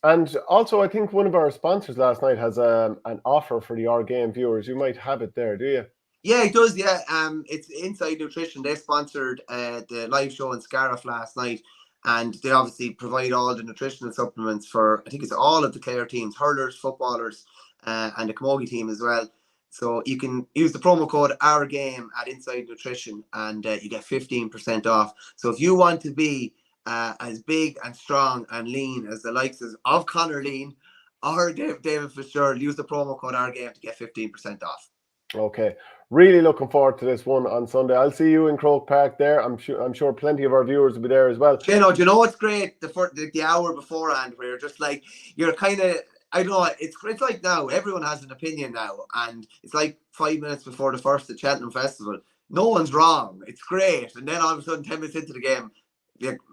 And also, I think one of our sponsors last night has an offer for the OurGame viewers. You might have it there, do you? Yeah, it does. Yeah, it's Inside Nutrition. They sponsored the live show in Scariff last night, And they obviously provide all the nutritional supplements for, I think it's all of the Clare teams, hurlers, footballers, and the camogie team as well. So you can use the promo code OurGame at Inside Nutrition, and you get 15% off. So if you want to be as big and strong and lean as the likes of Conor Lean or David Fitzgerald, use the promo code OurGame to get 15% off. Okay, really looking forward to this one on Sunday. I'll see you in Croke Park there. I'm sure plenty of our viewers will be there as well. Do you know what's great? The hour beforehand, where you're just like, you're kind of, I don't know, it's like now everyone has an opinion now, and it's like 5 minutes before the first at Cheltenham Festival. No one's wrong. It's great, and then all of a sudden 10 minutes into the game,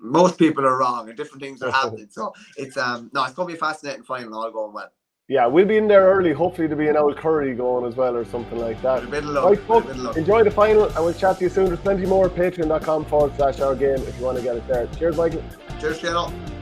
most people are wrong and different things are happening. So it's it's going to be a fascinating final, all going well. Yeah, we'll be in there early. Hopefully there'll be an old curry going as well or something like that. Right, folks, enjoy the final and we'll chat to you soon. There's plenty more. Patreon.com/OurGame if you want to get it there. Cheers, Michael. Cheers, Shane.